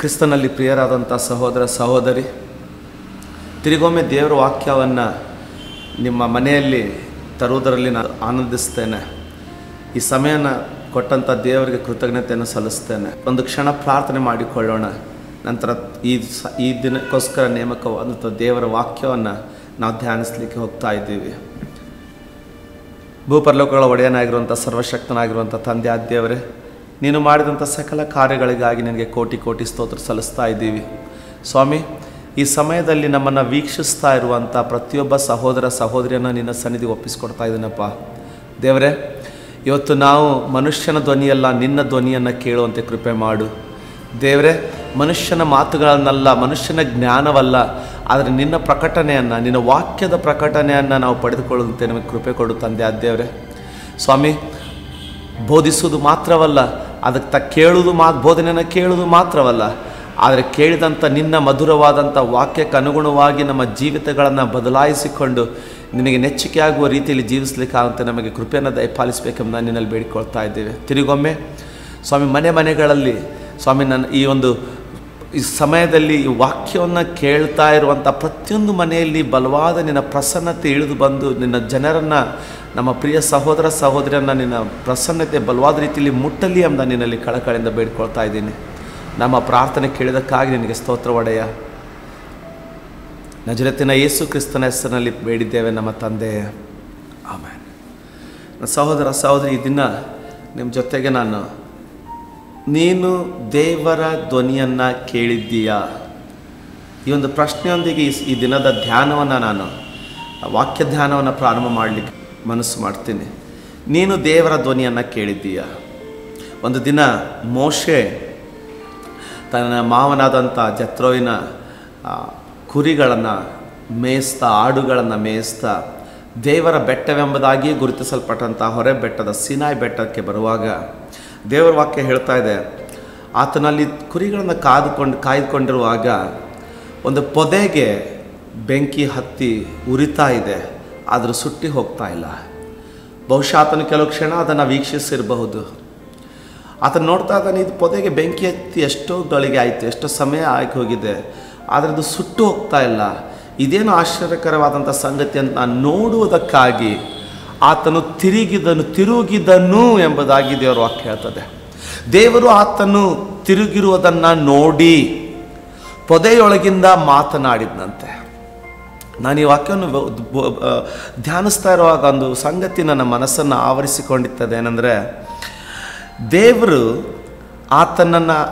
ಕ್ರಿಸ್ತನಲ್ಲಿ ಪ್ರಿಯರಾದಂಥ ಸಹೋದರ ಸಹೋದರಿ, ತಿರುಗೊಮ್ಮೆ ದೇವರ ವಾಕ್ಯವನ್ನು ನಿಮ್ಮ ಮನೆಯಲ್ಲಿ ತರುವುದರಲ್ಲಿ ನಾನು ಆನಂದಿಸ್ತೇನೆ. ಈ ಸಮಯನ ಕೊಟ್ಟಂಥ ದೇವರಿಗೆ ಕೃತಜ್ಞತೆಯನ್ನು ಸಲ್ಲಿಸ್ತೇನೆ. ಒಂದು ಕ್ಷಣ ಪ್ರಾರ್ಥನೆ ಮಾಡಿಕೊಳ್ಳೋಣ. ನಂತರ ಈ ದಿನಕ್ಕೋಸ್ಕರ ನೇಮಕವಾದಂಥ ದೇವರ ವಾಕ್ಯವನ್ನು ನಾವು ಧ್ಯಾನಿಸಲಿಕ್ಕೆ ಹೋಗ್ತಾ ಇದ್ದೀವಿ. ಭೂಪರಲೋಕಗಳ ಒಡೆಯನಾಗಿರುವಂಥ ಸರ್ವಶಕ್ತನಾಗಿರುವಂಥ ತಂದೆ ಆದ ದೇವರೇ, ನೀನು ಮಾಡಿದಂಥ ಸಕಲ ಕಾರ್ಯಗಳಿಗಾಗಿ ನಿನಗೆ ಕೋಟಿ ಕೋಟಿ ಸ್ತೋತ್ರ ಸಲ್ಲಿಸ್ತಾ ಇದ್ದೀವಿ. ಸ್ವಾಮಿ, ಈ ಸಮಯದಲ್ಲಿ ನಮ್ಮನ್ನು ವೀಕ್ಷಿಸ್ತಾ ಇರುವಂಥ ಪ್ರತಿಯೊಬ್ಬ ಸಹೋದರ ಸಹೋದರಿಯನ್ನು ನಿನ್ನ ಸನ್ನಿಧಿಗೆ ಒಪ್ಪಿಸ್ಕೊಡ್ತಾ ಇದ್ದೀನಪ್ಪ. ದೇವರೇ, ಇವತ್ತು ನಾವು ಮನುಷ್ಯನ ಧ್ವನಿಯಲ್ಲ, ನಿನ್ನ ಧ್ವನಿಯನ್ನು ಕೇಳುವಂತೆ ಕೃಪೆ ಮಾಡು. ದೇವರೇ, ಮನುಷ್ಯನ ಮಾತುಗಳನ್ನಲ್ಲ, ಮನುಷ್ಯನ ಜ್ಞಾನವಲ್ಲ, ಆದರೆ ನಿನ್ನ ಪ್ರಕಟಣೆಯನ್ನು, ನಿನ್ನ ವಾಕ್ಯದ ಪ್ರಕಟಣೆಯನ್ನು ನಾವು ಪಡೆದುಕೊಳ್ಳುವಂತೆ ನಮಗೆ ಕೃಪೆ ಕೊಡು ತಂದೆ ಆದ ದೇವರೇ. ಸ್ವಾಮಿ, ಬೋಧಿಸುವುದು ಮಾತ್ರವಲ್ಲ, ಅದಕ್ಕೆ ಕೇಳುವುದು ಬೋಧನೆಯನ್ನು ಕೇಳುವುದು ಮಾತ್ರವಲ್ಲ, ಆದರೆ ಕೇಳಿದಂಥ ನಿನ್ನ ಮಧುರವಾದಂಥ ವಾಕ್ಯಕ್ಕೆ ಅನುಗುಣವಾಗಿ ನಮ್ಮ ಜೀವಿತಗಳನ್ನು ಬದಲಾಯಿಸಿಕೊಂಡು ನಿನಗೆ ನೆಚ್ಚಿಕೆಯಾಗುವ ರೀತಿಯಲ್ಲಿ ಜೀವಿಸಲಿಕ್ಕಾಗುತ್ತೆ ನಮಗೆ ಕೃಪೆಯನ್ನು ದಯಪಾಲಿಸಬೇಕೆಂದು ನಾನು ನಿನ್ನಲ್ಲಿ ಬೇಡಿಕೊಳ್ತಾ ಇದ್ದೇವೆ. ತಿರುಗೊಮ್ಮೆ ಸ್ವಾಮಿ, ಮನೆಗಳಲ್ಲಿ ಸ್ವಾಮಿ, ಈ ಸಮಯದಲ್ಲಿ ಈ ವಾಕ್ಯವನ್ನು ಕೇಳ್ತಾ ಇರುವಂಥ ಪ್ರತಿಯೊಂದು ಮನೆಯಲ್ಲಿ ಬಲವಾದ ನಿನ್ನ ಪ್ರಸನ್ನತೆ ಇಳಿದು ಬಂದು ನಿನ್ನ ಜನರನ್ನು, ನಮ್ಮ ಪ್ರಿಯ ಸಹೋದರ ಸಹೋದರಿಯನ್ನು ನಿನ್ನ ಪ್ರಸನ್ನತೆ ಬಲವಾದ ರೀತಿಯಲ್ಲಿ ಮುಟ್ಟಲಿ ಎಂಬ ನಿನ್ನಲ್ಲಿ ಕಳಕಳಿಯಿಂದ ಬೇಡಿಕೊಳ್ತಾ ಇದ್ದೀನಿ. ನಮ್ಮ ಪ್ರಾರ್ಥನೆ ಕೇಳಿದಕ್ಕಾಗಿ ನಿನಗೆ ಸ್ತೋತ್ರ ಒಡೆಯ. ನಜರೇತಿನ ಯೇಸು ಕ್ರಿಸ್ತನ ಹೆಸರಿನಲ್ಲಿ ಬೇಡಿದ್ದೇವೆ ನಮ್ಮ ತಂದೆಯೇ, ಆಮೆನ್. ಸಹೋದರ ಸಹೋದರಿ, ಈ ದಿನ ನಿಮ್ಮ ಜೊತೆಗೆ ನಾನು ನೀನು ದೇವರ ಧ್ವನಿಯನ್ನು ಕೇಳಿದ್ದೀಯಾ ಈ ಒಂದು ಪ್ರಶ್ನೆಯೊಂದಿಗೆ ಈ ದಿನದ ಧ್ಯಾನವನ್ನು, ನಾನು ವಾಕ್ಯ ಧ್ಯಾನವನ್ನು ಪ್ರಾರಂಭ ಮಾಡಲಿಕ್ಕೆ ಮನಸ್ಸು ಮಾಡ್ತೀನಿ. ನೀನು ದೇವರ ಧ್ವನಿಯನ್ನು ಕೇಳಿದ್ದೀಯಾ? ಒಂದು ದಿನ ಮೋಶೆ ತನ್ನ ಮಾವನಾದಂಥ ಜತ್ರೋವಿನ ಕುರಿಗಳನ್ನು ಮೇಯಿಸ್ತಾ, ಆಡುಗಳನ್ನು ಮೇಯಿಸ್ತಾ ದೇವರ ಬೆಟ್ಟವೆಂಬುದಾಗಿ ಗುರುತಿಸಲ್ಪಟ್ಟಂಥ ಹೊರೆ ಬೆಟ್ಟದ ಸೀನಾಯಿ ಬೆಟ್ಟಕ್ಕೆ ಬರುವಾಗ ದೇವರ ವಾಕ್ಯ ಹೇಳ್ತಾ ಇದೆ, ಆತನಲ್ಲಿ ಕುರಿಗಳನ್ನು ಕಾಯ್ದುಕೊಂಡಿರುವಾಗ ಒಂದು ಪೊದೆಗೆ ಬೆಂಕಿ ಹತ್ತಿ ಉರಿತಾ ಇದೆ, ಆದರೂ ಸುಟ್ಟಿ ಹೋಗ್ತಾ ಇಲ್ಲ. ಬಹುಶಃ ಆತನು ಕೆಲವು ಕ್ಷಣ ಅದನ್ನು ವೀಕ್ಷಿಸಿರಬಹುದು. ಆತನು ನೋಡ್ತಾ ಇದ್ದಾನೆ, ಇದು ಪೊದೆಗೆ ಬೆಂಕಿ ಹತ್ತಿ ಎಷ್ಟೋ ಗಳಿಗೆ ಆಯಿತು, ಎಷ್ಟೋ ಸಮಯ ಆಗಿ ಹೋಗಿದೆ, ಆದರೆ ಅದು ಸುಟ್ಟು ಹೋಗ್ತಾ ಇಲ್ಲ. ಇದೇನು ಆಶ್ಚರ್ಯಕರವಾದಂಥ ಸಂಗತಿ ಅಂತ ನಾನು ನೋಡುವುದಕ್ಕಾಗಿ ಆತನು ತಿರುಗಿದನು ಎಂಬುದಾಗಿ ದೇವರ ವಾಕ್ಯ ಹೇಳ್ತದೆ. ದೇವರು ಆತನು ತಿರುಗಿರುವುದನ್ನು ನೋಡಿ ಪೊದೆಯೊಳಗಿಂದ ಮಾತನಾಡಿದಂತೆ. ನಾನು ಈ ವಾಕ್ಯವನ್ನು ಧ್ಯಾನಿಸ್ತಾ ಇರುವಾಗ ಒಂದು ಸಂಗತಿ ನನ್ನ ಮನಸ್ಸನ್ನು ಆವರಿಸಿಕೊಂಡಿರ್ತದೆ. ಏನಂದರೆ, ದೇವರು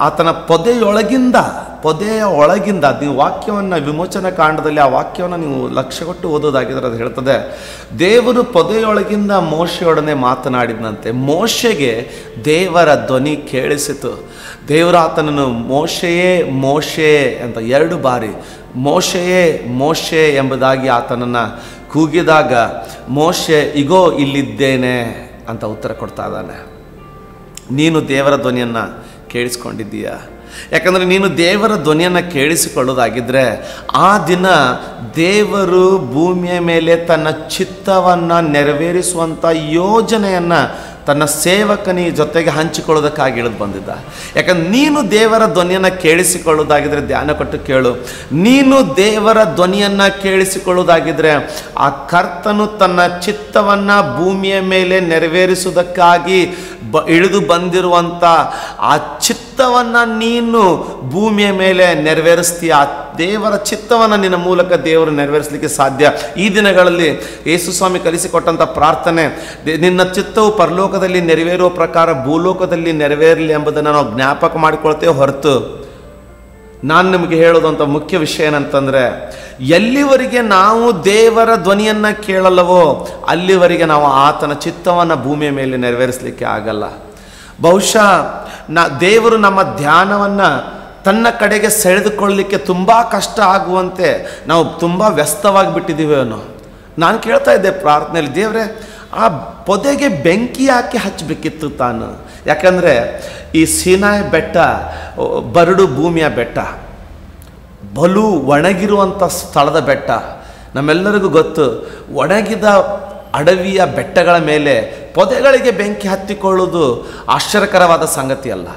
ಆತನ ಪೊದೆಯ ಒಳಗಿಂದ ನೀವು ವಾಕ್ಯವನ್ನು ವಿಮೋಚನಾ ಕಾಂಡದಲ್ಲಿ ಆ ವಾಕ್ಯವನ್ನು ನೀವು ಲಕ್ಷ್ಯ ಕೊಟ್ಟು ಓದೋದಾಗಿದ್ರೆ ಅದು ಹೇಳ್ತದೆ, ದೇವರು ಪೊದೆಯೊಳಗಿಂದ ಮೋಶೆಯೊಡನೆ ಮಾತನಾಡಿದಂತೆ. ಮೋಶೆಗೆ ದೇವರ ಧ್ವನಿ ಕೇಳಿಸಿತು. ದೇವರು ಆತನನ್ನು ಮೋಶೆಯೇ ಮೋಶೆ ಅಂತ 2 ಬಾರಿ ಮೋಶೆಯೇ ಮೋಶೆ ಎಂಬುದಾಗಿ ಆತನನ್ನು ಕೂಗಿದಾಗ ಮೋಶೆ ಇಗೋ ಇಲ್ಲಿದ್ದೇನೆ ಅಂತ ಉತ್ತರ ಕೊಡ್ತಾ ಇದ್ದಾನೆ. ನೀನು ದೇವರ ಧ್ವನಿಯನ್ನು ಕೇಳಿಸ್ಕೊಂಡಿದ್ದೀಯಾ? ಯಾಕಂದರೆ ನೀನು ದೇವರ ಧ್ವನಿಯನ್ನು ಕೇಳಿಸಿಕೊಳ್ಳೋದಾಗಿದ್ದರೆ ಆ ದಿನ ದೇವರು ಭೂಮಿಯ ಮೇಲೆ ತನ್ನ ಚಿತ್ತವನ್ನು ನೆರವೇರಿಸುವಂಥ ಯೋಜನೆಯನ್ನು ತನ್ನ ಸೇವಕನಿ ಜೊತೆಗೆ ಹಂಚಿಕೊಳ್ಳೋದಕ್ಕಾಗಿ ಇಳಿದು ಬಂದಿದ್ದ. ಯಾಕಂದ್ರೆ ನೀನು ದೇವರ ಧ್ವನಿಯನ್ನು ಕೇಳಿಸಿಕೊಳ್ಳೋದಾಗಿದ್ದರೆ, ಧ್ಯಾನ ಕೊಟ್ಟು ಕೇಳು, ನೀನು ದೇವರ ಧ್ವನಿಯನ್ನು ಕೇಳಿಸಿಕೊಳ್ಳೋದಾಗಿದ್ದರೆ ಆ ಕರ್ತನು ತನ್ನ ಚಿತ್ತವನ್ನು ಭೂಮಿಯ ಮೇಲೆ ನೆರವೇರಿಸುವುದಕ್ಕಾಗಿ ಇಳಿದು ಬಂದಿರುವಂಥ ಆ ಚಿತ್ತವನ್ನು ನೀನು ಭೂಮಿಯ ಮೇಲೆ ನೆರವೇರಿಸ್ತೀಯ. ಆ ದೇವರ ಚಿತ್ತವನ್ನು ನಿನ್ನ ಮೂಲಕ ದೇವರು ನೆರವೇರಿಸಲಿಕ್ಕೆ ಸಾಧ್ಯ. ಈ ದಿನಗಳಲ್ಲಿ ಯೇಸು ಸ್ವಾಮಿ ಕಲಿಸಿಕೊಟ್ಟಂಥ ಪ್ರಾರ್ಥನೆ, ನಿನ್ನ ಚಿತ್ತವು ಪರಲೋಕದಲ್ಲಿ ನೆರವೇರುವ ಪ್ರಕಾರ ಭೂಲೋಕದಲ್ಲಿ ನೆರವೇರಲಿ ಎಂಬುದನ್ನು ನಾವು ಜ್ಞಾಪಕ ಮಾಡಿಕೊಳ್ತೇವೆ ಹೊರತು, ನಾನು ನಿಮಗೆ ಹೇಳೋದಂಥ ಮುಖ್ಯ ವಿಷಯ ಏನಂತಂದರೆ, ಎಲ್ಲಿವರೆಗೆ ನಾವು ದೇವರ ಧ್ವನಿಯನ್ನು ಕೇಳಲ್ಲವೋ ಅಲ್ಲಿವರೆಗೆ ನಾವು ಆತನ ಚಿತ್ತವನ್ನು ಭೂಮಿಯ ಮೇಲೆ ನೆರವೇರಿಸಲಿಕ್ಕೆ ಆಗಲ್ಲ. ಬಹುಶಃ ದೇವರು ನಮ್ಮ ಧ್ಯಾನವನ್ನು ತನ್ನ ಕಡೆಗೆ ಸೆಳೆದುಕೊಳ್ಳಲಿಕ್ಕೆ ತುಂಬ ಕಷ್ಟ ಆಗುವಂತೆ ನಾವು ತುಂಬ ವ್ಯಸ್ತವಾಗಿ ಬಿಟ್ಟಿದ್ದೀವಿ ಅನ್ನೋ. ನಾನು ಕೇಳ್ತಾ ಇದ್ದೆ ಪ್ರಾರ್ಥನೆಯಲ್ಲಿ, ದೇವರೇ, ಆ ಪೊದೆಗೆ ಬೆಂಕಿ ಯಾಕೆ ಹಚ್ಚಬೇಕಿತ್ತು ತಾನು? ಯಾಕಂದರೆ ಈ ಸೀನಾಯಿ ಬೆಟ್ಟ ಬರಡು ಭೂಮಿಯ ಬೆಟ್ಟ, ಬಲು ಒಣಗಿರುವಂಥ ಸ್ಥಳದ ಬೆಟ್ಟ. ನಮ್ಮೆಲ್ಲರಿಗೂ ಗೊತ್ತು, ಒಣಗಿದ ಅಡವಿಯ ಬೆಟ್ಟಗಳ ಮೇಲೆ ಪೊದೆಗಳಿಗೆ ಬೆಂಕಿ ಹತ್ತಿಕೊಳ್ಳುವುದು ಆಶ್ಚರ್ಯಕರವಾದ ಸಂಗತಿ ಅಲ್ಲ.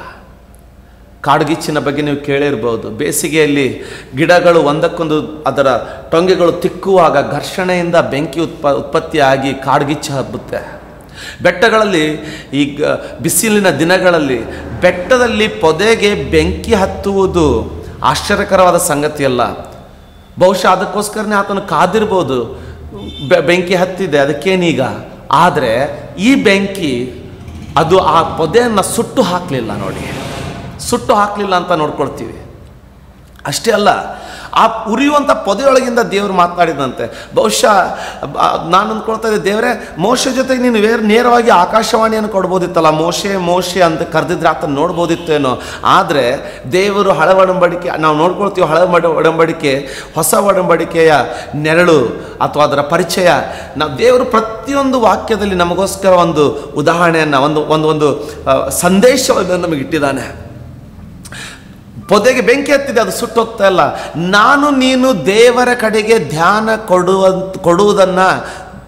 ಕಾಡ್ಗಿಚ್ಚಿನ ಬಗ್ಗೆ ನೀವು ಕೇಳಿರ್ಬೋದು. ಬೇಸಿಗೆಯಲ್ಲಿ ಗಿಡಗಳು ಒಂದಕ್ಕೊಂದು ಅದರ ಟೊಂಗೆಗಳು ತಿಕ್ಕುವಾಗ ಘರ್ಷಣೆಯಿಂದ ಬೆಂಕಿ ಉತ್ಪತ್ತಿಯಾಗಿ ಕಾಡ್ಗಿಚ್ಚು ಹಬ್ಬುತ್ತೆ. ಬೆಟ್ಟಗಳಲ್ಲಿ ಈಗ ಬಿಸಿಲಿನ ದಿನಗಳಲ್ಲಿ ಬೆಟ್ಟದಲ್ಲಿ ಪೊದೆಗೆ ಬೆಂಕಿ ಹತ್ತುವುದು ಆಶ್ಚರ್ಯಕರವಾದ ಸಂಗತಿಯಲ್ಲ. ಬಹುಶಃ ಅದಕ್ಕೋಸ್ಕರನೇ ಆತನು ಕಾದಿರ್ಬೋದು, ಬೆಂಕಿ ಹತ್ತಿದೆ ಅದಕ್ಕೇನೀಗ. ಆದರೆ ಈ ಬೆಂಕಿ ಅದು ಆ ಪೊದೆಯನ್ನು ಸುಟ್ಟು ಹಾಕಲಿಲ್ಲ ನೋಡಿ, ಸುಟ್ಟು ಹಾಕಲಿಲ್ಲ ಅಂತ ನೋಡ್ಕೊಳ್ತೀವಿ. ಅಷ್ಟೇ ಅಲ್ಲ, ಆ ಉರಿಯುವಂಥ ಪೊದೆಯೊಳಗಿಂದ ದೇವರು ಮಾತನಾಡಿದಂತೆ. ಬಹುಶಃ ನಾನು ಅಂದ್ಕೊಳ್ತಾ ಇದ್ದೆ, ದೇವರೇ ಮೋಶೆ ಜೊತೆಗೆ ನೀನು ನೇರವಾಗಿ ಆಕಾಶವಾಣಿಯನ್ನು ಕೊಡ್ಬೋದಿತ್ತಲ್ಲ, ಮೋಶೆ ಮೋಶೆ ಅಂತ ಕರೆದಿದ್ರೆ ಆತ ನೋಡ್ಬೋದಿತ್ತೇನೋ. ಆದರೆ ದೇವರು ಹಳೆ ಒಡಂಬಡಿಕೆ ನಾವು ನೋಡ್ಕೊಳ್ತೀವಿ, ಹಳೆ ಒಡಂಬಡಿಕೆ ಹೊಸ ಒಡಂಬಡಿಕೆಯ ನೆರಳು ಅಥವಾ ಅದರ ಪರಿಚಯ ನಾವು ದೇವರು ಪ್ರತಿಯೊಂದು ವಾಕ್ಯದಲ್ಲಿ ನಮಗೋಸ್ಕರ ಒಂದು ಉದಾಹರಣೆಯನ್ನು ಒಂದು ಸಂದೇಶವನ್ನು ನಮಗೆ ಇಟ್ಟಿದ್ದಾನೆ. ಪೊದೆಗೆ ಬೆಂಕಿ ಹತ್ತಿದೆ, ಅದು ಸುಟ್ಟೋಗ್ತಾ ಇಲ್ಲ. ನಾನು ನೀನು ದೇವರ ಕಡೆಗೆ ಧ್ಯಾನ ಕೊಡುವುದನ್ನು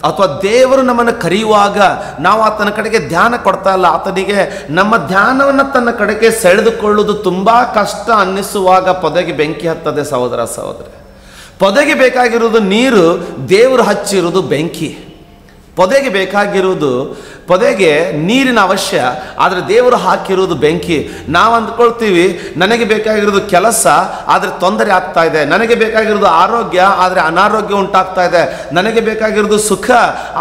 ಅಥವಾ ದೇವರು ನಮ್ಮನ್ನು ಕರೆಯುವಾಗ ನಾವು ಆತನ ಕಡೆಗೆ ಧ್ಯಾನ ಕೊಡ್ತಾ ಇಲ್ಲ, ಆತನಿಗೆ ನಮ್ಮ ಧ್ಯಾನವನ್ನು ತನ್ನ ಕಡೆಗೆ ಸೆಳೆದುಕೊಳ್ಳುವುದು ತುಂಬ ಕಷ್ಟ ಅನ್ನಿಸುವಾಗ ಪೊದೆಗೆ ಬೆಂಕಿ ಹತ್ತದೆ. ಸಹೋದರ ಸಹೋದರಿ, ಪೊದೆಗೆ ಬೇಕಾಗಿರುವುದು ನೀರು, ದೇವರು ಹಚ್ಚಿರುವುದು ಬೆಂಕಿ. ಪೊದೆಗೆ ಬೇಕಾಗಿರುವುದು, ಪೊದೆಗೆ ನೀರಿನ ಅವಶ್ಯ, ಆದರೆ ದೇವರು ಹಾಕಿರುವುದು ಬೆಂಕಿ. ನಾವು ಅಂದ್ಕೊಳ್ತೀವಿ ನನಗೆ ಬೇಕಾಗಿರೋದು ಕೆಲಸ, ಆದರೆ ತೊಂದರೆ ಆಗ್ತಾ ಇದೆ. ನನಗೆ ಬೇಕಾಗಿರೋದು ಆರೋಗ್ಯ, ಆದರೆ ಅನಾರೋಗ್ಯ ಉಂಟಾಗ್ತಾ ಇದೆ. ನನಗೆ ಬೇಕಾಗಿರೋದು ಸುಖ,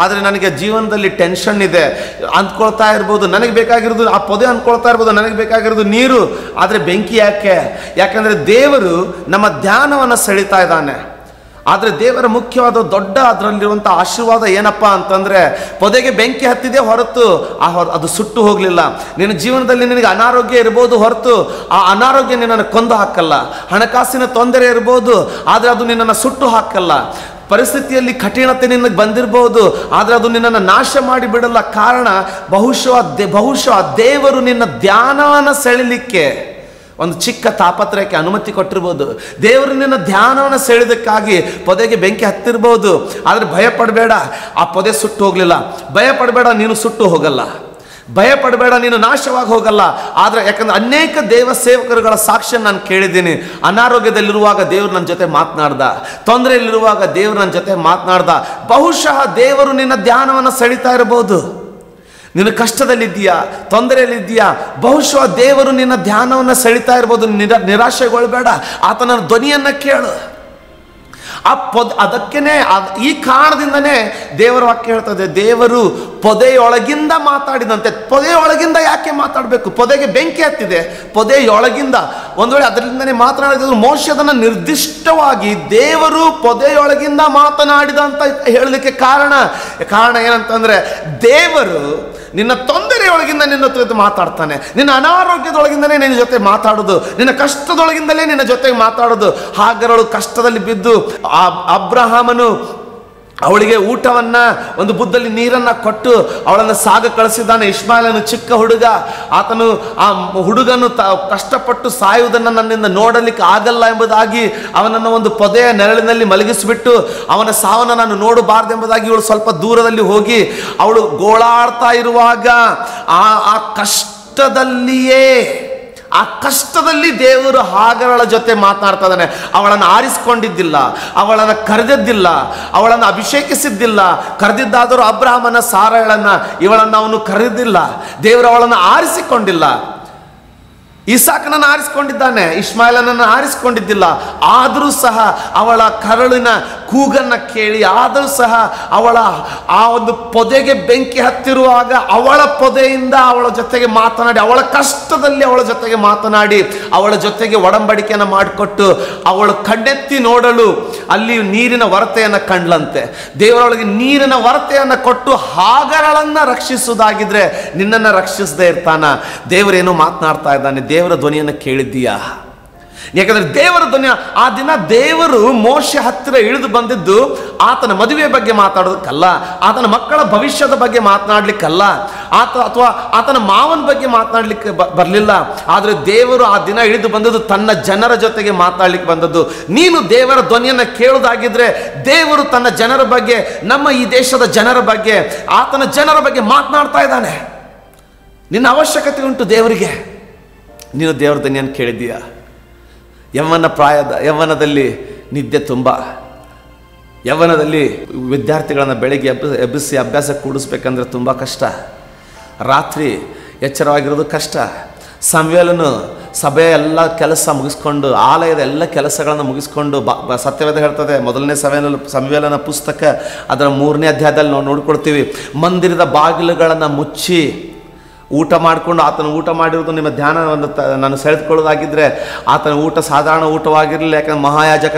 ಆದರೆ ನನಗೆ ಜೀವನದಲ್ಲಿ ಟೆನ್ಷನ್ ಇದೆ ಅಂದ್ಕೊಳ್ತಾ ಇರ್ಬೋದು. ನನಗೆ ಬೇಕಾಗಿರೋದು ಆ ಪೊದೆ ಅಂದ್ಕೊಳ್ತಾ ಇರ್ಬೋದು, ನನಗೆ ಬೇಕಾಗಿರೋದು ನೀರು, ಆದರೆ ಬೆಂಕಿ ಯಾಕೆ? ಯಾಕಂದರೆ ದೇವರು ನಮ್ಮ ಧ್ಯಾನವನ್ನು ಸೆಳೀತಾ ಇದ್ದಾನೆ. ಆದರೆ ದೇವರ ಮುಖ್ಯವಾದ ದೊಡ್ಡ ಅದರಲ್ಲಿರುವಂಥ ಆಶೀರ್ವಾದ ಏನಪ್ಪ ಅಂತಂದರೆ, ಪೊದೆಗೆ ಬೆಂಕಿ ಹತ್ತಿದೆ ಹೊರತು ಅದು ಸುಟ್ಟು ಹೋಗಲಿಲ್ಲ. ನಿನ್ನ ಜೀವನದಲ್ಲಿ ನಿನಗೆ ಅನಾರೋಗ್ಯ ಇರ್ಬೋದು ಹೊರತು ಆ ಅನಾರೋಗ್ಯ ನಿನ್ನನ್ನು ಕೊಂದು ಹಾಕಲ್ಲ. ಹಣಕಾಸಿನ ತೊಂದರೆ ಇರ್ಬೋದು, ಆದರೆ ಅದು ನಿನ್ನನ್ನು ಸುಟ್ಟು ಹಾಕಲ್ಲ. ಪರಿಸ್ಥಿತಿಯಲ್ಲಿ ಕಠಿಣತೆ ನಿನಗೆ ಬಂದಿರಬಹುದು, ಆದರೆ ಅದು ನಿನ್ನನ್ನು ನಾಶ ಮಾಡಿ ಬಿಡಲ್ಲ. ಕಾರಣ ಬಹುಶಃ ದೇವರು ನಿನ್ನ ಧ್ಯಾನವನ್ನು ಸೆಳಿಲಿಕ್ಕೆ ಒಂದು ಚಿಕ್ಕ ತಾಪತ್ರಯಕ್ಕೆ ಅನುಮತಿ ಕೊಟ್ಟಿರ್ಬೋದು. ದೇವರು ನಿನ್ನ ಧ್ಯಾನವನ್ನು ಸೆಳೆದಕ್ಕಾಗಿ ಪೊದೆಗೆ ಬೆಂಕಿ ಹತ್ತಿರ್ಬೋದು. ಆದರೆ ಭಯ ಪಡಬೇಡ, ಆ ಪೊದೆ ಸುಟ್ಟು ಹೋಗಲಿಲ್ಲ. ಭಯ ಪಡಬೇಡ, ನೀನು ಸುಟ್ಟು ಹೋಗಲ್ಲ. ಭಯ ಪಡಬೇಡ, ನೀನು ನಾಶವಾಗಿ ಹೋಗಲ್ಲ. ಆದರೆ ಯಾಕಂದರೆ ಅನೇಕ ದೇವ ಸೇವಕರುಗಳ ಸಾಕ್ಷ್ಯ ನಾನು ಕೇಳಿದ್ದೀನಿ. ಅನಾರೋಗ್ಯದಲ್ಲಿರುವಾಗ ದೇವರು ನನ್ನ ಜೊತೆ ಮಾತನಾಡ್ದ, ತೊಂದರೆಯಲ್ಲಿರುವಾಗ ದೇವರು ನನ್ನ ಜೊತೆ ಮಾತನಾಡ್ದ. ಬಹುಶಃ ದೇವರು ನಿನ್ನ ಧ್ಯಾನವನ್ನು ಸೆಳೀತಾ ಇರಬಹುದು. ನೀನು ಕಷ್ಟದಲ್ಲಿದ್ದೀಯಾ, ತೊಂದರೆಯಲ್ಲಿದ್ದೀಯಾ, ಬಹುಶಃ ದೇವರು ನಿನ್ನ ಧ್ಯಾನವನ್ನು ಸೆಳೀತಾ ಇರ್ಬೋದು. ನಿರಾಶೆಗೊಳ್ಬೇಡ, ಆತನ ಧ್ವನಿಯನ್ನು ಕೇಳು. ಅದಕ್ಕೇನೆ ಈ ಕಾರಣದಿಂದನೇ ದೇವರ ವಾಕ್ಯ ಹೇಳ್ತದೆ, ದೇವರು ಪೊದೆಯೊಳಗಿಂದ ಮಾತಾಡಿದಂತೆ. ಪೊದೆಯೊಳಗಿಂದ ಯಾಕೆ ಮಾತಾಡಬೇಕು? ಪೊದೆಗೆ ಬೆಂಕಿ ಹತ್ತಿದೆ, ಪೊದೆಯೊಳಗಿಂದ. ಒಂದು ವೇಳೆ ಅದರಿಂದನೇ ಮಾತನಾಡಿದ್ರು ಮೋಶೆ ಅದನ್ನು ನಿರ್ದಿಷ್ಟವಾಗಿ ದೇವರು ಪೊದೆಯೊಳಗಿಂದ ಮಾತನಾಡಿದ ಅಂತ ಹೇಳಲಿಕ್ಕೆ ಕಾರಣ ಏನಂತಂದ್ರೆ, ದೇವರು ನಿನ್ನ ತೊಂದರೆಯೊಳಗಿಂದ ನಿನ್ನ ಜೊತೆ ಮಾತಾಡ್ತಾನೆ. ನಿನ್ನ ಅನಾರೋಗ್ಯದೊಳಗಿಂದಲೇ ನಿನ್ನ ಜೊತೆ ಮಾತಾಡೋದು, ನಿನ್ನ ಕಷ್ಟದೊಳಗಿಂದಲೇ ನಿನ್ನ ಜೊತೆಗೆ ಮಾತಾಡೋದು. ಹಾಗರಳು ಕಷ್ಟದಲ್ಲಿ ಬಿದ್ದು ಅಬ್ರಹಾಮನು ಅವಳಿಗೆ ಊಟವನ್ನು, ಒಂದು ಬುದ್ಧಲ್ಲಿ ನೀರನ್ನು ಕೊಟ್ಟು ಅವಳನ್ನು ಸಾಗ ಕಳಿಸಿದ್ದಾನೆ. ಇಷ್ಮಾಯೇಲನು ಚಿಕ್ಕ ಹುಡುಗ, ಆತನು ಆ ಹುಡುಗನು ಕಷ್ಟಪಟ್ಟು ಸಾಯುವುದನ್ನು ನನ್ನಿಂದ ನೋಡಲಿಕ್ಕೆ ಆಗಲ್ಲ ಎಂಬುದಾಗಿ ಅವನನ್ನು ಒಂದು ಪೊದೆಯ ನೆರಳಿನಲ್ಲಿ ಮಲಗಿಸಿಬಿಟ್ಟು ಅವನ ಸಾವನ್ನು ನಾನು ನೋಡಬಾರ್ದೆಂಬುದಾಗಿ ಇವಳು ಸ್ವಲ್ಪ ದೂರದಲ್ಲಿ ಹೋಗಿ ಅವಳು ಗೋಳಾಡ್ತಾ ಇರುವಾಗ ಆ ಕಷ್ಟದಲ್ಲಿ ದೇವರು ಹಾಗರಳ ಜೊತೆ ಮಾತನಾಡ್ತಾ ಇದ್ದಾನೆ. ಅವಳನ್ನು ಆರಿಸಿಕೊಂಡಿದ್ದಿಲ್ಲ, ಅವಳನ್ನು ಕರೆದಿದ್ದಿಲ್ಲ, ಅವಳನ್ನು ಅಭಿಷೇಕಿಸಿದ್ದಿಲ್ಲ. ಕರೆದಿದ್ದಾದರೂ ಅಬ್ರಹಾಮನ ಸಾರಳನ್ನ, ಇವಳನ್ನು ಅವನು ಕರೆದಿಲ್ಲ. ದೇವರು ಅವಳನ್ನು ಆರಿಸಿಕೊಂಡಿಲ್ಲ. ಇಸಾಕನನ್ನು ಆರಿಸಿಕೊಂಡಿದ್ದಾನೆ, ಇಷ್ಮಾಯೇಲನನ್ನು ಆರಿಸಿಕೊಂಡಿದ್ದಿಲ್ಲ. ಆದರೂ ಸಹ ಅವಳ ಕರಳಿನ ಕೂಗನ್ನು ಕೇಳಿ, ಆದರೂ ಸಹ ಅವಳ ಆ ಒಂದು ಪೊದೆಗೆ ಬೆಂಕಿ ಹತ್ತಿರುವಾಗ ಅವಳ ಪೊದೆಯಿಂದ ಅವಳ ಜೊತೆಗೆ ಮಾತನಾಡಿ, ಅವಳ ಕಷ್ಟದಲ್ಲಿ ಅವಳ ಜೊತೆಗೆ ಮಾತನಾಡಿ, ಅವಳ ಜೊತೆಗೆ ಒಡಂಬಡಿಕೆಯನ್ನು ಮಾಡಿಕೊಟ್ಟು ಅವಳು ಕಣ್ಣೆತ್ತಿ ನೋಡಲು ಅಲ್ಲಿ ನೀರಿನ ಹೊರತೆಯನ್ನು ಕಂಡ್ಲಂತೆ. ದೇವರೊಳಗೆ ನೀರಿನ ಹೊರತೆಯನ್ನು ಕೊಟ್ಟು ಹಾಗರಳನ್ನು ರಕ್ಷಿಸುವುದಾಗಿದ್ರೆ ನಿನ್ನನ್ನು ರಕ್ಷಿಸದೇ ಇರ್ತಾನ? ದೇವರೇನೋ ಮಾತನಾಡ್ತಾ ಇದ್ದಾನೆ. ದೇವರ ಧ್ವನಿಯನ್ನು ಕೇಳಿದ್ದೀಯಾ? ಯಾಕಂದ್ರೆ ದೇವರ ಧ್ವನಿ, ಆ ದಿನ ದೇವರು ಮೋಶೆ ಹತ್ತಿರ ಇಳಿದು ಬಂದಿದ್ದು ಆತನ ಮದುವೆ ಬಗ್ಗೆ ಮಾತಾಡೋದಕ್ಕಲ್ಲ, ಆತನ ಮಕ್ಕಳ ಭವಿಷ್ಯದ ಬಗ್ಗೆ ಮಾತನಾಡ್ಲಿಕ್ಕಲ್ಲ, ಅಥವಾ ಆತನ ಮಾವನ ಬಗ್ಗೆ ಮಾತನಾಡ್ಲಿಕ್ಕೆ ಬರಲಿಲ್ಲ. ಆದರೆ ದೇವರು ಆ ದಿನ ಇಳಿದು ಬಂದದ್ದು ತನ್ನ ಜನರ ಜೊತೆಗೆ ಮಾತಾಡ್ಲಿಕ್ಕೆ ಬಂದದ್ದು. ನೀನು ದೇವರ ಧ್ವನಿಯನ್ನು ಕೇಳುವುದಾಗಿದ್ರೆ ದೇವರು ತನ್ನ ಜನರ ಬಗ್ಗೆ, ನಮ್ಮ ಈ ದೇಶದ ಜನರ ಬಗ್ಗೆ, ಆತನ ಜನರ ಬಗ್ಗೆ ಮಾತನಾಡ್ತಾ ಇದ್ದಾನೆ. ನಿನ್ನ ಅವಶ್ಯಕತೆ ಉಂಟು ದೇವರಿಗೆ. ನೀನು ದೇವರ ಧ್ವನಿಯನ್ನು ಕೇಳಿದ್ದೀಯ? ಯವ್ವನದಲ್ಲಿ ನಿದ್ದೆ ತುಂಬ, ಯವ್ವನದಲ್ಲಿ ವಿದ್ಯಾರ್ಥಿಗಳನ್ನು ಬೆಳಗ್ಗೆ ಎಬ್ಬಿಸಿ ಅಭ್ಯಾಸ ಕೂಡಿಸ್ಬೇಕಂದ್ರೆ ತುಂಬ ಕಷ್ಟ. ರಾತ್ರಿ ಎಚ್ಚರವಾಗಿರೋದು ಕಷ್ಟ. ಸಂವೇಲನು ಸಭೆಯ ಎಲ್ಲ ಕೆಲಸ ಮುಗಿಸ್ಕೊಂಡು, ಆಲಯದ ಎಲ್ಲ ಕೆಲಸಗಳನ್ನು ಮುಗಿಸ್ಕೊಂಡು, ಸತ್ಯವೇದ ಹೇಳ್ತದೆ, ಮೊದಲನೇ ಸಂವೇಲನ ಪುಸ್ತಕ ಅದರ 3ನೇ ಅಧ್ಯಾಯದಲ್ಲಿ ನಾವು ನೋಡ್ಕೊಳ್ತೀವಿ, ಮಂದಿರದ ಬಾಗಿಲುಗಳನ್ನು ಮುಚ್ಚಿ ಊಟ ಮಾಡಿಕೊಂಡು, ಆತನ ಊಟ ಮಾಡಿರೋದು ನಿಮ್ಮ ಧ್ಯಾನವನ್ನು ನಾನು ಸೆಳೆದುಕೊಳ್ಳೋದಾಗಿದ್ದರೆ ಆತನ ಊಟ ಸಾಧಾರಣ ಊಟವಾಗಿರಲಿಲ್ಲ. ಯಾಕಂದ್ರೆ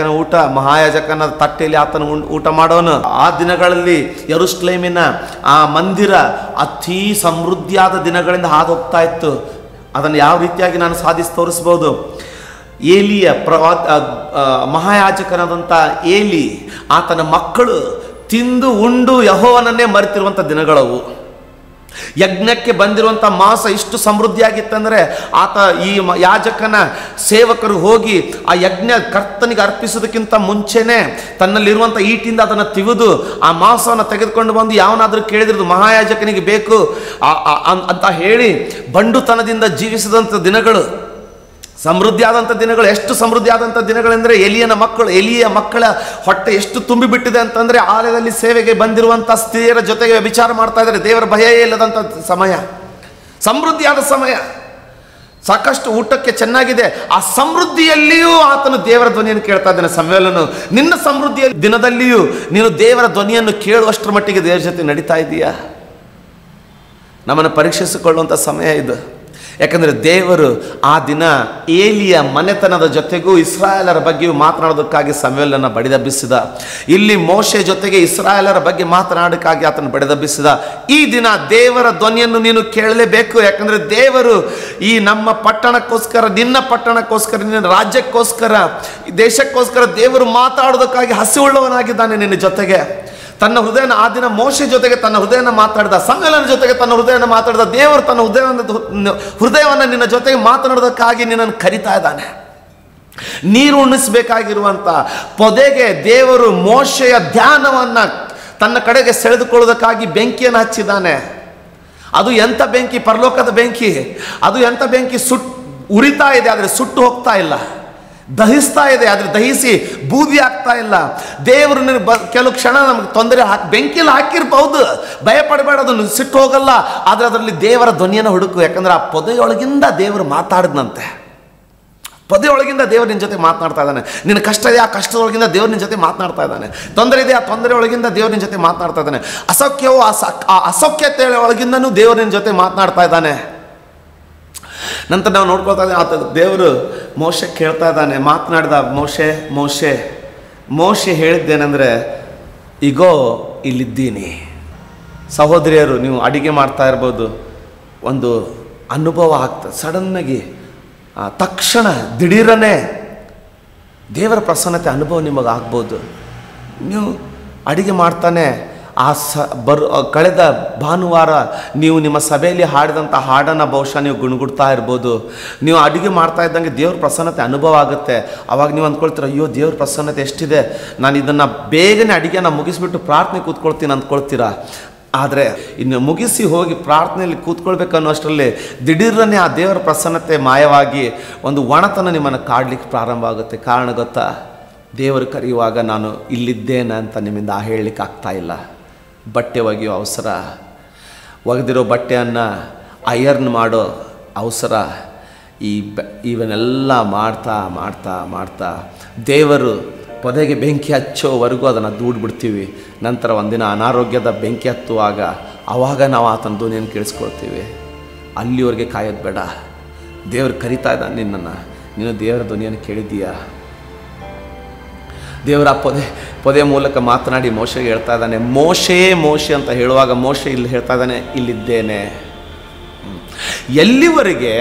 ಮಹಾಯಾಜಕನ ತಟ್ಟೆಯಲ್ಲಿ ಆತನ ಊಟ ಮಾಡೋನು. ಆ ದಿನಗಳಲ್ಲಿ ಯೆರೂಸಲೇಮಿನ ಆ ಮಂದಿರ ಅತಿ ಸಮೃದ್ಧಿಯಾದ ದಿನಗಳಿಂದ ಹಾದು ಹೋಗ್ತಾ ಇತ್ತು. ಅದನ್ನು ಯಾವ ರೀತಿಯಾಗಿ ನಾನು ಸಾಧಿಸಿ ತೋರಿಸ್ಬೋದು? ಏಲಿಯ ಮಹಾಯಾಜಕನಾದಂಥ ಏಲಿ, ಆತನ ಮಕ್ಕಳು ತಿಂದು ಉಂಡು ಯೆಹೋವನನ್ನೇ ಮರೆತಿರುವಂಥ ದಿನಗಳವು. ಯಜ್ಞಕ್ಕೆ ಬಂದಿರುವಂಥ ಮಾಂಸ ಇಷ್ಟು ಸಮೃದ್ಧಿಯಾಗಿತ್ತಂದರೆ ಆತ ಈ ಯಾಜಕನ ಸೇವಕರು ಹೋಗಿ ಆ ಯಜ್ಞ ಕರ್ತನಿಗೆ ಅರ್ಪಿಸೋದಕ್ಕಿಂತ ಮುಂಚೆನೇ ತನ್ನಲ್ಲಿರುವಂಥ ಈಟಿಂದ ಅದನ್ನು ತಿವಿದು ಆ ಮಾಂಸವನ್ನು ತೆಗೆದುಕೊಂಡು ಬಂದು ಯಾವನಾದರೂ ಕೇಳಿದ್ರದು ಮಹಾಯಾಜಕನಿಗೆ ಬೇಕು ಅಂತ ಹೇಳಿ ಬಂಡುತನದಿಂದ ಜೀವಿಸಿದಂಥ ದಿನಗಳು, ಸಮೃದ್ಧಿಯಾದಂಥ ದಿನಗಳು. ಎಷ್ಟು ಸಮೃದ್ಧಿಯಾದಂಥ ದಿನಗಳೆಂದರೆ ಎಲಿಯ ಮಕ್ಕಳ ಹೊಟ್ಟೆ ಎಷ್ಟು ತುಂಬಿಬಿಟ್ಟಿದೆ ಅಂತಂದರೆ ಆಲಯದಲ್ಲಿ ಸೇವೆಗೆ ಬಂದಿರುವಂಥ ಸ್ತ್ರೀಯರ ಜೊತೆಗೆ ವಿಚಾರ ಮಾಡ್ತಾ ಇದ್ದಾರೆ. ದೇವರ ಭಯವೇ ಇಲ್ಲದಂಥ ಸಮಯ, ಸಮೃದ್ಧಿಯಾದ ಸಮಯ, ಸಾಕಷ್ಟು ಊಟಕ್ಕೆ ಚೆನ್ನಾಗಿದೆ. ಆ ಸಮೃದ್ಧಿಯಲ್ಲಿಯೂ ಆತನು ದೇವರ ಧ್ವನಿಯನ್ನು ಕೇಳ್ತಾ ಇದ್ದಾನೆ. ಸಂವೇಲನು, ನಿನ್ನ ಸಮೃದ್ಧಿಯ ದಿನದಲ್ಲಿಯೂ ನೀನು ದೇವರ ಧ್ವನಿಯನ್ನು ಕೇಳುವಷ್ಟರ ಮಟ್ಟಿಗೆ ದೇವರ ಜೊತೆ ನಡೀತಾ ಇದೆಯಾ? ನಮ್ಮನ್ನು ಪರೀಕ್ಷಿಸಿಕೊಳ್ಳುವಂಥ ಸಮಯ ಇದು. ಯಾಕಂದರೆ ದೇವರು ಆ ದಿನ ಏಲಿಯ ಮನೆತನದ ಜೊತೆಗೂ ಇಸ್ರಾಯೇಲರ ಬಗ್ಗೆಯೂ ಮಾತನಾಡೋದಕ್ಕಾಗಿ ಸಂವೇಲನ ಬಡಿದೆಬ್ಬಿಸಿದ. ಇಲ್ಲಿ ಮೋಶೆ ಜೊತೆಗೆ ಇಸ್ರಾಯೇಲರ ಬಗ್ಗೆ ಮಾತನಾಡೋಕ್ಕಾಗಿ ಆತನು ಬಡಿದೆಬ್ಬಿಸಿದ. ಈ ದಿನ ದೇವರ ಧ್ವನಿಯನ್ನು ನೀನು ಕೇಳಲೇಬೇಕು. ಯಾಕಂದರೆ ದೇವರು ಈ ನಮ್ಮ ಪಟ್ಟಣಕ್ಕೋಸ್ಕರ, ನಿನ್ನ ಪಟ್ಟಣಕ್ಕೋಸ್ಕರ, ನಿನ್ನ ರಾಜ್ಯಕ್ಕೋಸ್ಕರ, ದೇಶಕ್ಕೋಸ್ಕರ ದೇವರು ಮಾತಾಡೋದಕ್ಕಾಗಿ ಹಸಿವುಳ್ಳವನಾಗಿದ್ದಾನೆ ನಿನ್ನ ಜೊತೆಗೆ. ತನ್ನ ಹೃದಯನ ಆ ದಿನ ಮೋಶೆ ಜೊತೆಗೆ ತನ್ನ ಹೃದಯನ ಮಾತಾಡಿದ, ಸಂವೇಲನ ಜೊತೆಗೆ ತನ್ನ ಹೃದಯನ ಮಾತಾಡಿದ. ದೇವರು ತನ್ನ ಹೃದಯವನ್ನು ನಿನ್ನ ಜೊತೆಗೆ ಮಾತನಾಡೋದಕ್ಕಾಗಿ ನಿನ್ನನ್ನು ಕರಿತಾ ಇದ್ದಾನೆ. ನೀರು ಉಣಿಸಬೇಕಾಗಿರುವಂಥ ಪೊದೆಗೆ ದೇವರು ಮೋಶೆಯ ಧ್ಯಾನವನ್ನು ತನ್ನ ಕಡೆಗೆ ಸೆಳೆದುಕೊಳ್ಳೋದಕ್ಕಾಗಿ ಬೆಂಕಿಯನ್ನು ಹಚ್ಚಿದ್ದಾನೆ. ಅದು ಎಂಥ ಬೆಂಕಿ? ಪರಲೋಕದ ಬೆಂಕಿ. ಅದು ಎಂಥ ಬೆಂಕಿ? ಉರಿತಾ ಇದೆ, ಆದರೆ ಸುಟ್ಟು ಹೋಗ್ತಾ ಇಲ್ಲ. ದಹಿಸ್ತಾ ಇದೆ, ಆದರೆ ದಹಿಸಿ ಬೂದಿ ಆಗ್ತಾ ಇಲ್ಲ. ದೇವರು ಕೆಲವು ಕ್ಷಣ ನಮಗೆ ತೊಂದರೆ ಬೆಂಕಿಯಲ್ಲಿ ಹಾಕಿರ್ಬಹುದು, ಭಯಪಡಬೇಡ, ಅದನ್ನು ಸಿಟ್ಟು ಹೋಗಲ್ಲ. ಆದರೆ ಅದರಲ್ಲಿ ದೇವರ ಧ್ವನಿಯನ್ನು ಹುಡುಕು. ಯಾಕಂದ್ರೆ ಆ ಪೊದೆಯೊಳಗಿಂದ ದೇವರು ಮಾತಾಡಿದಂತೆ. ಪೊದೆಯೊಳಗಿಂದ ದೇವರು ನಿನ್ನ ಜೊತೆ ಮಾತನಾಡ್ತಾ ಇದ್ದಾನೆ. ನಿನ್ನ ಕಷ್ಟ ಇದೆ, ಆ ಕಷ್ಟದೊಳಗಿಂದ ದೇವರು ನಿನ್ನ ಜೊತೆ ಮಾತನಾಡ್ತಾ ಇದ್ದಾನೆ. ತೊಂದರೆ ಇದೆ, ಆ ತೊಂದರೆ ಒಳಗಿಂದ ದೇವರು ನಿನ್ನ ಜೊತೆ ಮಾತನಾಡ್ತಾ ಇದ್ದಾನೆ. ಅಸೌಖ್ಯವೋ ಆ ಅಸೌಖ್ಯತೆ ಒಳಗಿಂದನೂ ದೇವರು ನಿನ್ನ ಜೊತೆ ಮಾತನಾಡ್ತಾ ಇದ್ದಾನೆ. ನಂತರ ನಾವು ನೋಡ್ಕೊಳ್ತಾ ಇದ್ದೀವಿ, ಆತ ದೇವರು ಮೋಶೆ ಕೇಳ್ತಾ ಇದ್ದಾನೆ, ಮಾತನಾಡಿದ. ಮೋಶೆ ಹೇಳಿದ್ದೇನೆಂದರೆ, ಈಗೋ ಇಲ್ಲಿದ್ದೀನಿ. ಸಹೋದರಿಯರು, ನೀವು ಅಡಿಗೆ ಮಾಡ್ತಾ ಇರ್ಬೋದು, ಒಂದು ಅನುಭವ ಆಗ್ತದೆ. ಸಡನ್ನಾಗಿ ತಕ್ಷಣ ದಿಢೀರನೇ ದೇವರ ಪ್ರಸನ್ನತೆ ಅನುಭವ ನಿಮಗೆ ಆಗ್ಬೋದು. ನೀವು ಅಡಿಗೆ ಮಾಡ್ತಾನೆ ಕಳೆದ ಭಾನುವಾರ ನೀವು ನಿಮ್ಮ ಸಭೆಯಲ್ಲಿ ಹಾಡಿದಂಥ ಹಾಡನ್ನು ಬಹುಶಃ ನೀವು ಗುಣಗುಡ್ತಾ ಇರ್ಬೋದು. ನೀವು ಅಡುಗೆ ಮಾಡ್ತಾ ಇದ್ದಂಗೆ ದೇವ್ರ ಪ್ರಸನ್ನತೆ ಅನುಭವ ಆಗುತ್ತೆ. ಆವಾಗ ನೀವು ಅಂದ್ಕೊಳ್ತೀರ, ಅಯ್ಯೋ ದೇವ್ರ ಪ್ರಸನ್ನತೆ ಎಷ್ಟಿದೆ, ನಾನು ಇದನ್ನು ಬೇಗನೆ ಅಡುಗೆನ ಮುಗಿಸ್ಬಿಟ್ಟು ಪ್ರಾರ್ಥನೆ ಕೂತ್ಕೊಳ್ತೀನಿ ಅಂದ್ಕೊಳ್ತೀರಾ. ಆದರೆ ಇನ್ನು ಮುಗಿಸಿ ಹೋಗಿ ಪ್ರಾರ್ಥನೆಯಲ್ಲಿ ಕೂತ್ಕೊಳ್ಬೇಕು ಅನ್ನೋಷ್ಟರಲ್ಲಿ ದಿಢೀರನೇ ಆ ದೇವರ ಪ್ರಸನ್ನತೆ ಮಾಯವಾಗಿ ಒಂದು ಒಣತನ ನಿಮ್ಮನ್ನು ಕಾಡಲಿಕ್ಕೆ ಪ್ರಾರಂಭ ಆಗುತ್ತೆ. ಕಾರಣ ಗೊತ್ತಾ? ದೇವರು ಕರೆಯುವಾಗ ನಾನು ಇಲ್ಲಿದ್ದೇನೆ ಅಂತ ನಿಮ್ಮಿಂದ ಹೇಳಲಿಕ್ಕೆ ಆಗ್ತಾ ಇಲ್ಲ. ಬಟ್ಟೆ ಒಗೆಯೋ ಅವಸರ, ಒಗೆದಿರೋ ಬಟ್ಟೆಯನ್ನು ಐರನ್ ಮಾಡೋ ಅವಸರ, ಇವನ್ನೆಲ್ಲ ಮಾಡ್ತಾ ಮಾಡ್ತಾ ಮಾಡ್ತಾ ದೇವರು ಪೊದೆಗೆ ಬೆಂಕಿ ಹಚ್ಚೋವರೆಗೂ ಅದನ್ನು ದೂಡ್ಬಿಡ್ತೀವಿ. ನಂತರ ಒಂದಿನ ಅನಾರೋಗ್ಯದ ಬೆಂಕಿ ಹತ್ತುವಾಗ ಆವಾಗ ನಾವು ಆತನ ಧ್ವನಿಯನ್ನು ಕೇಳಿಸ್ಕೊಳ್ತೀವಿ. ಅಲ್ಲಿವರೆಗೆ ಕಾಯೋದು ಬೇಡ. ದೇವರು ಕರಿತಾ ಇದ್ದಾನೆ ನಿನ್ನನ್ನು. ನೀನು ದೇವರ ಧ್ವನಿಯನ್ನು ಕೇಳಿದ್ದೀಯಾ? ದೇವರ ಪೊದೆಯ ಮೂಲಕ ಮಾತನಾಡಿ ಮೋಶೆಗೆ ಹೇಳ್ತಾ ಇದ್ದಾನೆ. ಮೋಶೆ ಅಂತ ಹೇಳುವಾಗ ಮೋಶೆ ಇಲ್ಲಿ ಹೇಳ್ತಾ ಇದ್ದಾನೆ, ಇಲ್ಲಿದ್ದೇನೆ. ಎಲ್ಲಿವರೆಗೆ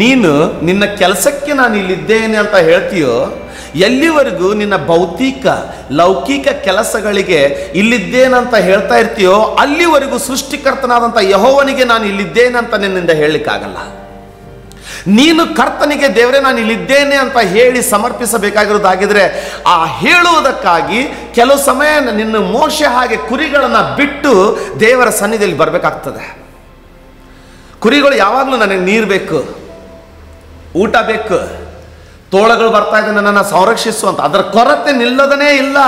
ನೀನು ನಿನ್ನ ಕೆಲಸಕ್ಕೆ ನಾನು ಇಲ್ಲಿದ್ದೇನೆ ಅಂತ ಹೇಳ್ತೀಯೋ, ಎಲ್ಲಿವರೆಗೂ ನಿನ್ನ ಲೌಕಿಕ ಕೆಲಸಗಳಿಗೆ ಇಲ್ಲಿದ್ದೇನಂತ ಹೇಳ್ತಾ ಇರ್ತೀಯೋ, ಅಲ್ಲಿವರೆಗೂ ಸೃಷ್ಟಿಕರ್ತನಾದಂಥ ಯೆಹೋವನಿಗೆ ನಾನು ಇಲ್ಲಿದ್ದೇನೆ ಅಂತ ನಿನ್ನಿಂದ ಹೇಳಲಿಕ್ಕಾಗಲ್ಲ. ನೀನು ಕರ್ತನಿಗೆ ದೇವರೇ ನಾನು ಇಲ್ಲಿದ್ದೇನೆ ಅಂತ ಹೇಳಿ ಸಮರ್ಪಿಸಬೇಕಾಗಿರೋದಾಗಿದ್ರೆ, ಆ ಹೇಳುವುದಕ್ಕಾಗಿ ಕೆಲವು ಸಮಯ ನಿನ್ನ ಮೋಶೆ ಹಾಗೆ ಕುರಿಗಳನ್ನು ಬಿಟ್ಟು ದೇವರ ಸನ್ನಿಧಿಯಲ್ಲಿ ಬರಬೇಕಾಗ್ತದೆ. ಕುರಿಗಳು ಯಾವಾಗಲೂ ನನಗೆ ನೀರು ಬೇಕು, ಊಟ ಬೇಕು, ತೋಳಗಳು ಬರ್ತಾ ಇದೆ ನನ್ನನ್ನು ಸಂರಕ್ಷಿಸು ಅಂತ. ಅದರ ಕೊರತೆ ನಿಲ್ಲದನೇ ಇಲ್ಲ.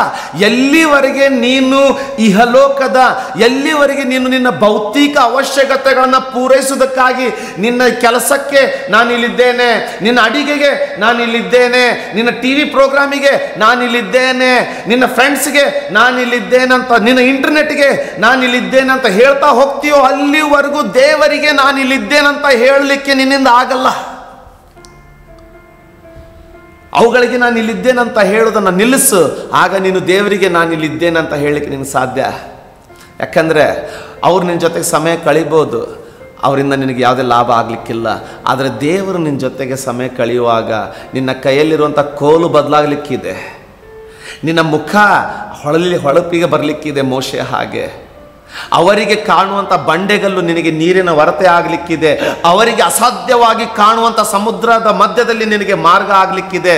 ಎಲ್ಲಿವರೆಗೆ ನೀನು ಇಹಲೋಕದ, ಎಲ್ಲಿವರೆಗೆ ನೀನು ನಿನ್ನ ಭೌತಿಕ ಅವಶ್ಯಕತೆಗಳನ್ನು ಪೂರೈಸುವುದಕ್ಕಾಗಿ ನಿನ್ನ ಕೆಲಸಕ್ಕೆ ನಾನಿಲ್ಲಿದ್ದೇನೆ, ನಿನ್ನ ಅಡಿಗೆಗೆ ನಾನಿಲ್ಲಿದ್ದೇನೆ, ನಿನ್ನ TV ಪ್ರೋಗ್ರಾಮಿಗೆ ನಾನಿಲ್ಲಿದ್ದೇನೆ, ನಿನ್ನ ಫ್ರೆಂಡ್ಸ್ಗೆ ನಾನಿಲ್ಲಿದ್ದೇನಂತ, ನಿನ್ನ ಇಂಟರ್ನೆಟ್ಗೆ ನಾನಿಲ್ಲಿದ್ದೇನಂತ ಹೇಳ್ತಾ ಹೋಗ್ತೀಯೋ, ಅಲ್ಲಿವರೆಗೂ ದೇವರಿಗೆ ನಾನಿಲ್ಲಿದ್ದೇನಂತ ಹೇಳಲಿಕ್ಕೆ ನಿನ್ನಿಂದ ಆಗಲ್ಲ. ಅವುಗಳಿಗೆ ನಾನು ಇಲ್ಲಿದ್ದೇನಂತ ಹೇಳೋದನ್ನು ನಿಲ್ಲಿಸು, ಆಗ ನೀನು ದೇವರಿಗೆ ನಾನು ಇಲ್ಲಿದ್ದೇನಂತ ಹೇಳಲಿಕ್ಕೆ ನಿನಗೆ ಸಾಧ್ಯ. ಯಾಕಂದರೆ ಅವ್ರು ನಿನ್ನ ಜೊತೆಗೆ ಸಮಯ ಕಳಿಬೋದು, ಅವರಿಂದ ನಿನಗೆ ಯಾವುದೇ ಲಾಭ ಆಗಲಿಕ್ಕಿಲ್ಲ. ಆದರೆ ದೇವರು ನಿನ್ನ ಜೊತೆಗೆ ಸಮಯ ಕಳೆಯುವಾಗ ನಿನ್ನ ಕೈಯಲ್ಲಿರುವಂಥ ಕೋಲು ಬದಲಾಗಲಿಕ್ಕಿದೆ, ನಿನ್ನ ಮುಖ ಹೊಳಪಿಗೆ ಬರಲಿಕ್ಕಿದೆ. ಮೋಶೆ ಹಾಗೆ ಅವರಿಗೆ ಕಾಣುವಂಥ ಬಂಡೆಗಲ್ಲು ನಿನಗೆ ನೀರಿನ ಹೊರತೆ ಆಗಲಿಕ್ಕಿದೆ, ಅವರಿಗೆ ಅಸಾಧ್ಯವಾಗಿ ಕಾಣುವಂಥ ಸಮುದ್ರದ ಮಧ್ಯದಲ್ಲಿ ನಿನಗೆ ಮಾರ್ಗ ಆಗಲಿಕ್ಕಿದೆ.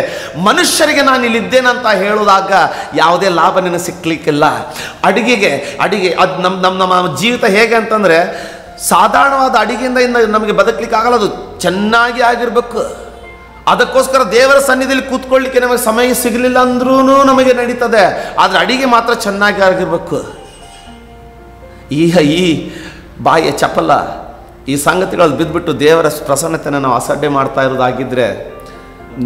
ಮನುಷ್ಯರಿಗೆ ನಾನು ಇಲ್ಲಿದ್ದೇನಂತ ಹೇಳುವಾಗ ಯಾವುದೇ ಲಾಭ ನಿನಗೆ ಸಿಕ್ಕಲಿಕ್ಕಿಲ್ಲ. ಅಡಿಗೆ ಅದು ನಮ್ಮ ಜೀವಿತ ಹೇಗೆ ಅಂತಂದರೆ, ಸಾಧಾರಣವಾದ ಅಡಿಗೆಯಿಂದ ನಮಗೆ ಬದುಕಲಿಕ್ಕೆ ಆಗಲ್ಲ, ಅದು ಚೆನ್ನಾಗಿ ಆಗಿರಬೇಕು. ಅದಕ್ಕೋಸ್ಕರ ದೇವರ ಸನ್ನಿಧಿಯಲ್ಲಿ ಕೂತ್ಕೊಳ್ಳಿಕ್ಕೆ ನಮಗೆ ಸಮಯ ಸಿಗಲಿಲ್ಲ ಅಂದ್ರೂ ನಮಗೆ ನಡೀತದೆ. ಆದರೆ ಅಡಿಗೆ ಮಾತ್ರ ಚೆನ್ನಾಗಿ ಆಗಿರಬೇಕು. ಈ ಬಾಯಿಯ ಚಪಲ ಈ ಸಂಗತಿಗಳು ಬಿದ್ದುಬಿಟ್ಟು ದೇವರ ಪ್ರಸನ್ನತೆಯನ್ನು ನಾವು ಅಸಡ್ಡೆ ಮಾಡ್ತಾ ಇರೋದಾಗಿದ್ದರೆ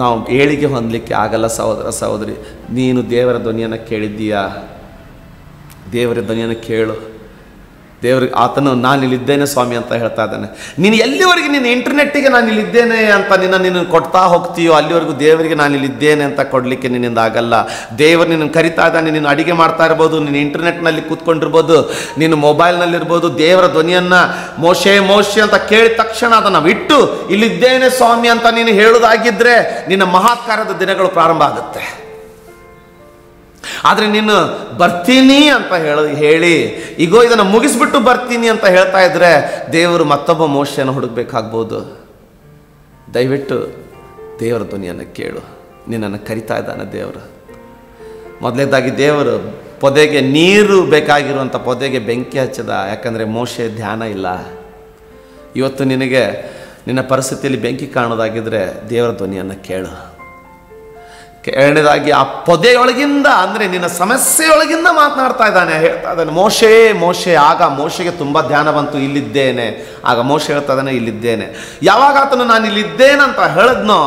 ನಾವು ಏಳಿಗೆ ಹೊಂದಲಿಕ್ಕೆ ಆಗಲ್ಲ. ಸಹೋದರ ಸಹೋದರಿ, ನೀನು ದೇವರ ಧ್ವನಿಯನ್ನು ಕೇಳಿದ್ದೀಯಾ? ದೇವರ ಧ್ವನಿಯನ್ನು ಕೇಳು. ದೇವ್ರಿಗೆ ಆತನು ನಾನು ಇಲ್ಲಿದ್ದೇನೆ ಸ್ವಾಮಿ ಅಂತ ಹೇಳ್ತಾ ಇದ್ದಾನೆ. ನೀನು ಎಲ್ಲಿವರೆಗೆ ನೀನು ಇಂಟರ್ನೆಟ್ಟಿಗೆ ನಾನು ಇಲ್ಲಿದ್ದೇನೆ ಅಂತ ನಿನ್ನ ಕೊಡ್ತಾ ಹೋಗ್ತೀಯೋ, ಅಲ್ಲಿವರೆಗೂ ದೇವರಿಗೆ ನಾನು ಇಲ್ಲಿದ್ದೇನೆ ಅಂತ ಕೊಡಲಿಕ್ಕೆ ನಿನ್ನಿಂದ ಆಗಲ್ಲ. ದೇವರು ನಿನ್ನ ಕರಿತಾ ಇದ್ದಾನೆ. ನೀನು ಅಡಿಗೆ ಮಾಡ್ತಾ ಇರ್ಬೋದು, ನೀನು ಇಂಟರ್ನೆಟ್ನಲ್ಲಿ ಕೂತ್ಕೊಂಡಿರ್ಬೋದು, ನೀನು ಮೊಬೈಲ್ನಲ್ಲಿರ್ಬೋದು. ದೇವರ ಧ್ವನಿಯನ್ನು ಮೋಶೆ ಮೋಶೆ ಅಂತ ಕೇಳಿದ ತಕ್ಷಣ ಅದನ್ನು ಬಿಟ್ಟು ಇಲ್ಲಿದ್ದೇನೆ ಸ್ವಾಮಿ ಅಂತ ನೀನು ಹೇಳೋದಾಗಿದ್ದರೆ ನಿನ್ನ ಮಹತ್ಕಾರ್ಯದ ದಿನಗಳು ಪ್ರಾರಂಭ ಆಗುತ್ತೆ. ಆದರೆ ನೀನು ಬರ್ತೀನಿ ಅಂತ ಹೇಳಿ ಈಗೋ ಇದನ್ನು ಮುಗಿಸ್ಬಿಟ್ಟು ಬರ್ತೀನಿ ಅಂತ ಹೇಳ್ತಾ ಇದ್ರೆ ದೇವರು ಮತ್ತೊಬ್ಬ ಮೋಶೆಯನ್ನು ಹುಡುಕ್ಬೇಕಾಗ್ಬೋದು. ದಯವಿಟ್ಟು ದೇವರ ಧ್ವನಿಯನ್ನು ಕೇಳು. ನಿನ್ನನ್ನು ಕರಿತಾ ಇದ್ದಾನೆ ದೇವರು. ಮೊದಲನೇದಾಗಿ ದೇವರು ಪೊದೆಗೆ ನೀರು ಬೇಕಾಗಿರುವಂಥ ಪೊದೆಗೆ ಬೆಂಕಿ ಹಚ್ಚದ. ಯಾಕಂದರೆ ಮೋಶೆ ಧ್ಯಾನ ಇಲ್ಲ. ಇವತ್ತು ನಿನಗೆ ನಿನ್ನ ಪರಿಸ್ಥಿತಿಯಲ್ಲಿ ಬೆಂಕಿ ಕಾಣೋದಾಗಿದ್ದರೆ ದೇವರ ಧ್ವನಿಯನ್ನು ಕೇಳು. ಎರಡನೇದಾಗಿ ಆ ಪೊದೆಯೊಳಗಿಂದ, ಅಂದರೆ ನಿನ್ನ ಸಮಸ್ಯೆಯೊಳಗಿಂದ ಮಾತನಾಡ್ತಾ ಇದ್ದಾನೆ, ಹೇಳ್ತಾ ಇದ್ದಾನೆ ಮೋಶೆ ಮೋಶೆ. ಆಗ ಮೋಶೆಗೆ ತುಂಬ ಧ್ಯಾನ ಬಂತು, ಇಲ್ಲಿದ್ದೇನೆ. ಆಗ ಮೋಶೆ ಹೇಳ್ತಾ ಇದ್ದಾನೆ ಇಲ್ಲಿದ್ದೇನೆ. ಯಾವಾಗ ಆತನು ನಾನು ಇಲ್ಲಿದ್ದೇನಂತ ಹೇಳಿದ್ನೋ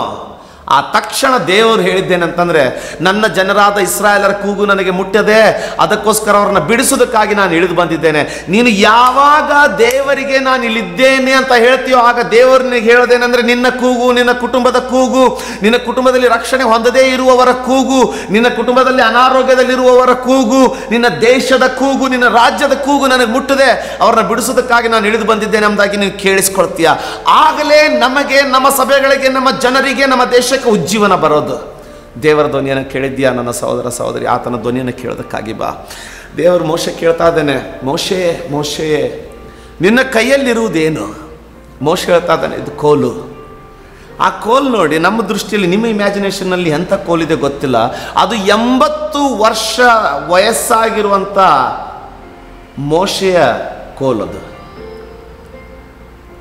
ಆ ತಕ್ಷಣ ದೇವರು ಹೇಳಿದ್ದೇನೆಂತಂದರೆ, ನನ್ನ ಜನರಾದ ಇಸ್ರಾಯೇಲರ ಕೂಗು ನನಗೆ ಮುಟ್ಟದೆ, ಅದಕ್ಕೋಸ್ಕರ ಅವ್ರನ್ನ ಬಿಡಿಸೋದಕ್ಕಾಗಿ ನಾನು ಇಳಿದು ಬಂದಿದ್ದೇನೆ. ನೀನು ಯಾವಾಗ ದೇವರಿಗೆ ನಾನು ಇಲ್ಲಿದ್ದೇನೆ ಅಂತ ಹೇಳ್ತೀಯೋ ಆಗ ದೇವರಿಗೆ ಹೇಳೋದೇನೆಂದರೆ, ನಿನ್ನ ಕೂಗು, ನಿನ್ನ ಕುಟುಂಬದ ಕೂಗು, ನಿನ್ನ ಕುಟುಂಬದಲ್ಲಿ ರಕ್ಷಣೆ ಹೊಂದದೇ ಇರುವವರ ಕೂಗು, ನಿನ್ನ ಕುಟುಂಬದಲ್ಲಿ ಅನಾರೋಗ್ಯದಲ್ಲಿರುವವರ ಕೂಗು, ನಿನ್ನ ದೇಶದ ಕೂಗು, ನಿನ್ನ ರಾಜ್ಯದ ಕೂಗು ನನಗೆ ಮುಟ್ಟದೆ, ಅವ್ರನ್ನ ಬಿಡಿಸೋದಕ್ಕಾಗಿ ನಾನು ಇಳಿದು ಬಂದಿದ್ದೇನೆ ಎಂಬುದಾಗಿ ನೀನು ಕೇಳಿಸ್ಕೊಳ್ತೀಯ. ಆಗಲೇ ನಮಗೆ, ನಮ್ಮ ಸಭೆಗಳಿಗೆ, ನಮ್ಮ ಜನರಿಗೆ, ನಮ್ಮ ದೇಶ ಉಜ್ಜೀವನ ಬರೋದು. ದೇವರ ಧ್ವನಿಯನ್ನು ಕೇಳಿದ್ಯಾ ನನ್ನ ಸಹೋದರ ಸಹೋದರಿ? ಆತನ ಧ್ವನಿಯನ್ನು ಕೇಳೋದಕ್ಕಾಗಿ ಬಾ. ದೇವರು ಮೋಶೆ ಕೇಳ್ತಾ ಇದ್ದಾನೆ, ಮೋಶೆ ಮೋಶೆ ನಿನ್ನ ಕೈಯಲ್ಲಿರುವುದೇನು? ಮೋಶೆ ಹೇಳ್ತಾ ಇದ್ದಾನೆ, ಇದು ಕೋಲು. ಆ ಕೋಲ್ ನೋಡಿ, ನಮ್ಮ ದೃಷ್ಟಿಯಲ್ಲಿ, ನಿಮ್ಮ ಇಮ್ಯಾಜಿನೇಷನ್ನಲ್ಲಿ ಎಂಥ ಕೋಲಿದೆ ಗೊತ್ತಿಲ್ಲ. ಅದು 80 ವರ್ಷ ವಯಸ್ಸಾಗಿರುವಂಥ ಮೋಶೆಯ ಕೋಲದು.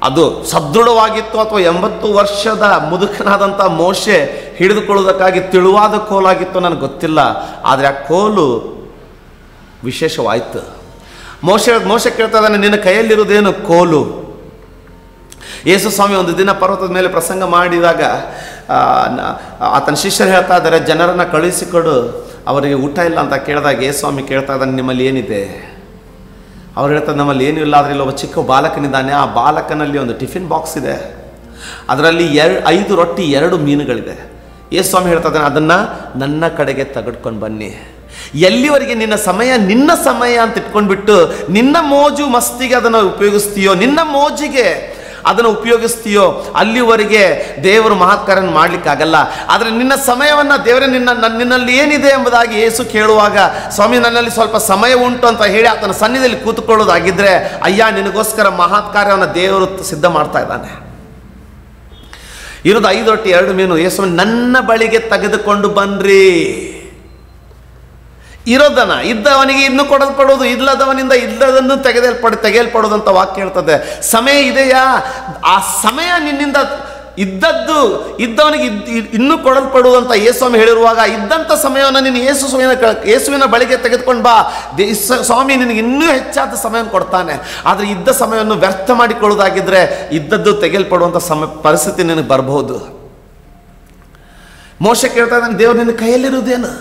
ಅದು ಸದೃಢವಾಗಿತ್ತು ಅಥವಾ 80 ವರ್ಷದ ಮುದುಕನಾದಂಥ ಮೋಶೆ ಹಿಡಿದುಕೊಳ್ಳೋದಕ್ಕಾಗಿ ತಿಳುವಾದ ಕೋಲಾಗಿತ್ತು, ನನಗೆ ಗೊತ್ತಿಲ್ಲ. ಆದರೆ ಆ ಕೋಲು ವಿಶೇಷವಾಯಿತು. ಮೋಶೆ ಕೇಳ್ತಾ ಇದ್ದಾನೆ, ನಿನ್ನ ಕೈಯಲ್ಲಿರುವುದೇನು? ಕೋಲು. ಯೇಸು ಸ್ವಾಮಿ ಒಂದು ದಿನ ಪರ್ವತದ ಮೇಲೆ ಪ್ರಸಂಗ ಮಾಡಿದಾಗ ಆತನ ಶಿಷ್ಯರು ಹೇಳ್ತಾ ಇದ್ದಾರೆ, ಜನರನ್ನು ಕಳುಹಿಸಿಕೊಡು, ಅವರಿಗೆ ಊಟ ಇಲ್ಲ ಅಂತ ಕೇಳಿದಾಗ ಯೇಸು ಸ್ವಾಮಿ ಕೇಳ್ತಾ ಇದ್ದಾನೆ, ನಿಮ್ಮಲ್ಲಿ ಏನಿದೆ? ಅವ್ರು ಹೇಳ್ತಾರೆ, ನಮ್ಮಲ್ಲಿ ಏನೂ ಇಲ್ಲ. ಆದರೆ ಇಲ್ಲೊಬ್ಬ ಚಿಕ್ಕ ಬಾಲಕನಿದ್ದಾನೆ. ಆ ಬಾಲಕನಲ್ಲಿ ಒಂದು ಟಿಫಿನ್ ಬಾಕ್ಸ್ ಇದೆ, ಅದರಲ್ಲಿ 5 ರೊಟ್ಟಿ 2 ಮೀನುಗಳಿದೆ. ಯೇಸು ಸ್ವಾಮಿ ಹೇಳ್ತಾ ಇದ್ದಾನೆ, ಅದನ್ನು ನನ್ನ ಕಡೆಗೆ ತೆಗೆದುಕೊಂಡು ಬನ್ನಿ. ಎಲ್ಲಿವರೆಗೆ ನಿನ್ನ ಸಮಯ ಅಂತ ಇಟ್ಕೊಂಡ್ಬಿಟ್ಟು ನಿನ್ನ ಮೋಜು ಮಸ್ತಿಗೆ ಅದನ್ನು ಉಪಯೋಗಿಸ್ತೀಯೋ, ನಿನ್ನ ಮೋಜಿಗೆ ಅದನ್ನು ಉಪಯೋಗಿಸ್ತೀಯೋ, ಅಲ್ಲಿವರೆಗೆ ದೇವರು ಮಹತ್ಕಾರ್ಯವನ್ನು ಮಾಡಲಿಕ್ಕಾಗಲ್ಲ. ಆದರೆ ನಿನ್ನ ಸಮಯವನ್ನು ದೇವರೇ ನಿನ್ನಲ್ಲಿ ಏನಿದೆ ಎಂಬುದಾಗಿ ಯೇಸು ಕೇಳುವಾಗ, ಸ್ವಾಮಿ ನನ್ನಲ್ಲಿ ಸ್ವಲ್ಪ ಸಮಯ ಉಂಟು ಅಂತ ಹೇಳಿ ಆತನ ಸನ್ನಿಧಿಯಲ್ಲಿ ಕೂತ್ಕೊಳ್ಳೋದಾಗಿದ್ದರೆ, ಅಯ್ಯ ನಿನಗೋಸ್ಕರ ಮಹತ್ಕಾರ್ಯವನ್ನು ದೇವರು ಸಿದ್ಧ ಮಾಡ್ತಾ ಇದ್ದಾನೆ. ಇರೋದು 5 ರೊಟ್ಟಿ 2 ಮೀನು. ಯೇಸು ನನ್ನ ಬಳಿಗೆ ತೆಗೆದುಕೊಂಡು ಬನ್ರಿ. ಇದ್ದವನಿಗೆ ಇನ್ನು ಕೊಡಲ್ಪಡೋದು, ಇಲ್ಲದವನಿಂದ ಇಲ್ಲದನ್ನು ತೆಗೆಯಲ್ಪಡೋದು ಅಂತ ವಾಕ್ಯ ಹೇಳ್ತದೆ. ಸಮಯ ಇದೆಯಾ? ಆ ಸಮಯ ನಿನ್ನಿಂದ ಇದ್ದವನಿಗೆ ಇನ್ನೂ ಕೊಡಲ್ಪಡುವಂಥ ಯೇಸುಸ್ವಾಮಿ ಹೇಳಿರುವಾಗ ಇದ್ದಂಥ ಸಮಯವನ್ನು ನೀನು ಯೇಸುವಿನ ಬಳಿಗೆ ತೆಗೆದುಕೊಂಡು ಬಾ, ಸ್ವಾಮಿ ನಿನಗೆ ಇನ್ನೂ ಹೆಚ್ಚಾದ ಸಮಯವನ್ನು ಕೊಡ್ತಾನೆ. ಆದರೆ ಇದ್ದ ಸಮಯವನ್ನು ವ್ಯರ್ಥ ಮಾಡಿಕೊಳ್ಳೋದಾಗಿದ್ದರೆ ಇದ್ದದ್ದು ತೆಗೆಯಲ್ಪಡುವಂಥ ಪರಿಸ್ಥಿತಿ ನಿನಗೆ ಬರಬಹುದು. ಮೋಶೆ ಕೇಳ್ತಾ ಇದ್ದಾನೆ, ದೇವ್ರು ನಿನ್ನ ಕೈಯಲ್ಲಿರುವುದೇನು?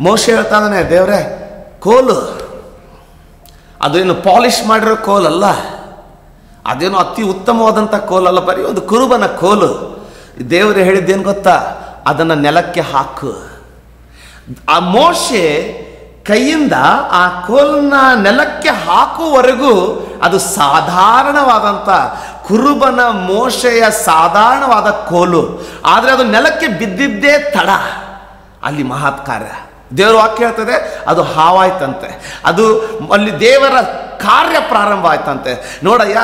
ಮೋಶೆ ಹೇಳ್ತಾ ಇದ್ದಾನೆ, ದೇವರೇ ಕೋಲು, ಅದೇನು ಪಾಲಿಷ್ ಮಾಡಿರೋ ಕೋಲಲ್ಲ, ಅದೇನು ಅತಿ ಉತ್ತಮವಾದಂಥ ಕೋಲಲ್ಲ, ಬರೀ ಒಂದು ಕುರುಬನ ಕೋಲು. ದೇವರು ಹೇಳಿದ್ದೇನು ಗೊತ್ತಾ? ಅದನ್ನು ನೆಲಕ್ಕೆ ಹಾಕು. ಆ ಮೋಶೆ ಕೈಯಿಂದ ಆ ಕೋಲನ್ನ ನೆಲಕ್ಕೆ ಹಾಕುವವರೆಗೂ ಅದು ಸಾಧಾರಣವಾದಂಥ ಕುರುಬನ ಮೋಶೆಯ ಸಾಧಾರಣವಾದ ಕೋಲು. ಆದರೆ ಅದು ನೆಲಕ್ಕೆ ಬಿದ್ದಿದ್ದೇ ತಡ ಅಲ್ಲಿ ಮಹತ್ ಕಾರ್ಯ. ದೇವರ ವಾಕ್ಯ ಹೇಳ್ತದೆ ಅದು ಹಾವಾಯ್ತಂತೆ, ಅದು ಅಲ್ಲಿ ದೇವರ ಕಾರ್ಯ ಪ್ರಾರಂಭ ಆಯ್ತಂತೆ. ನೋಡಯ್ಯ,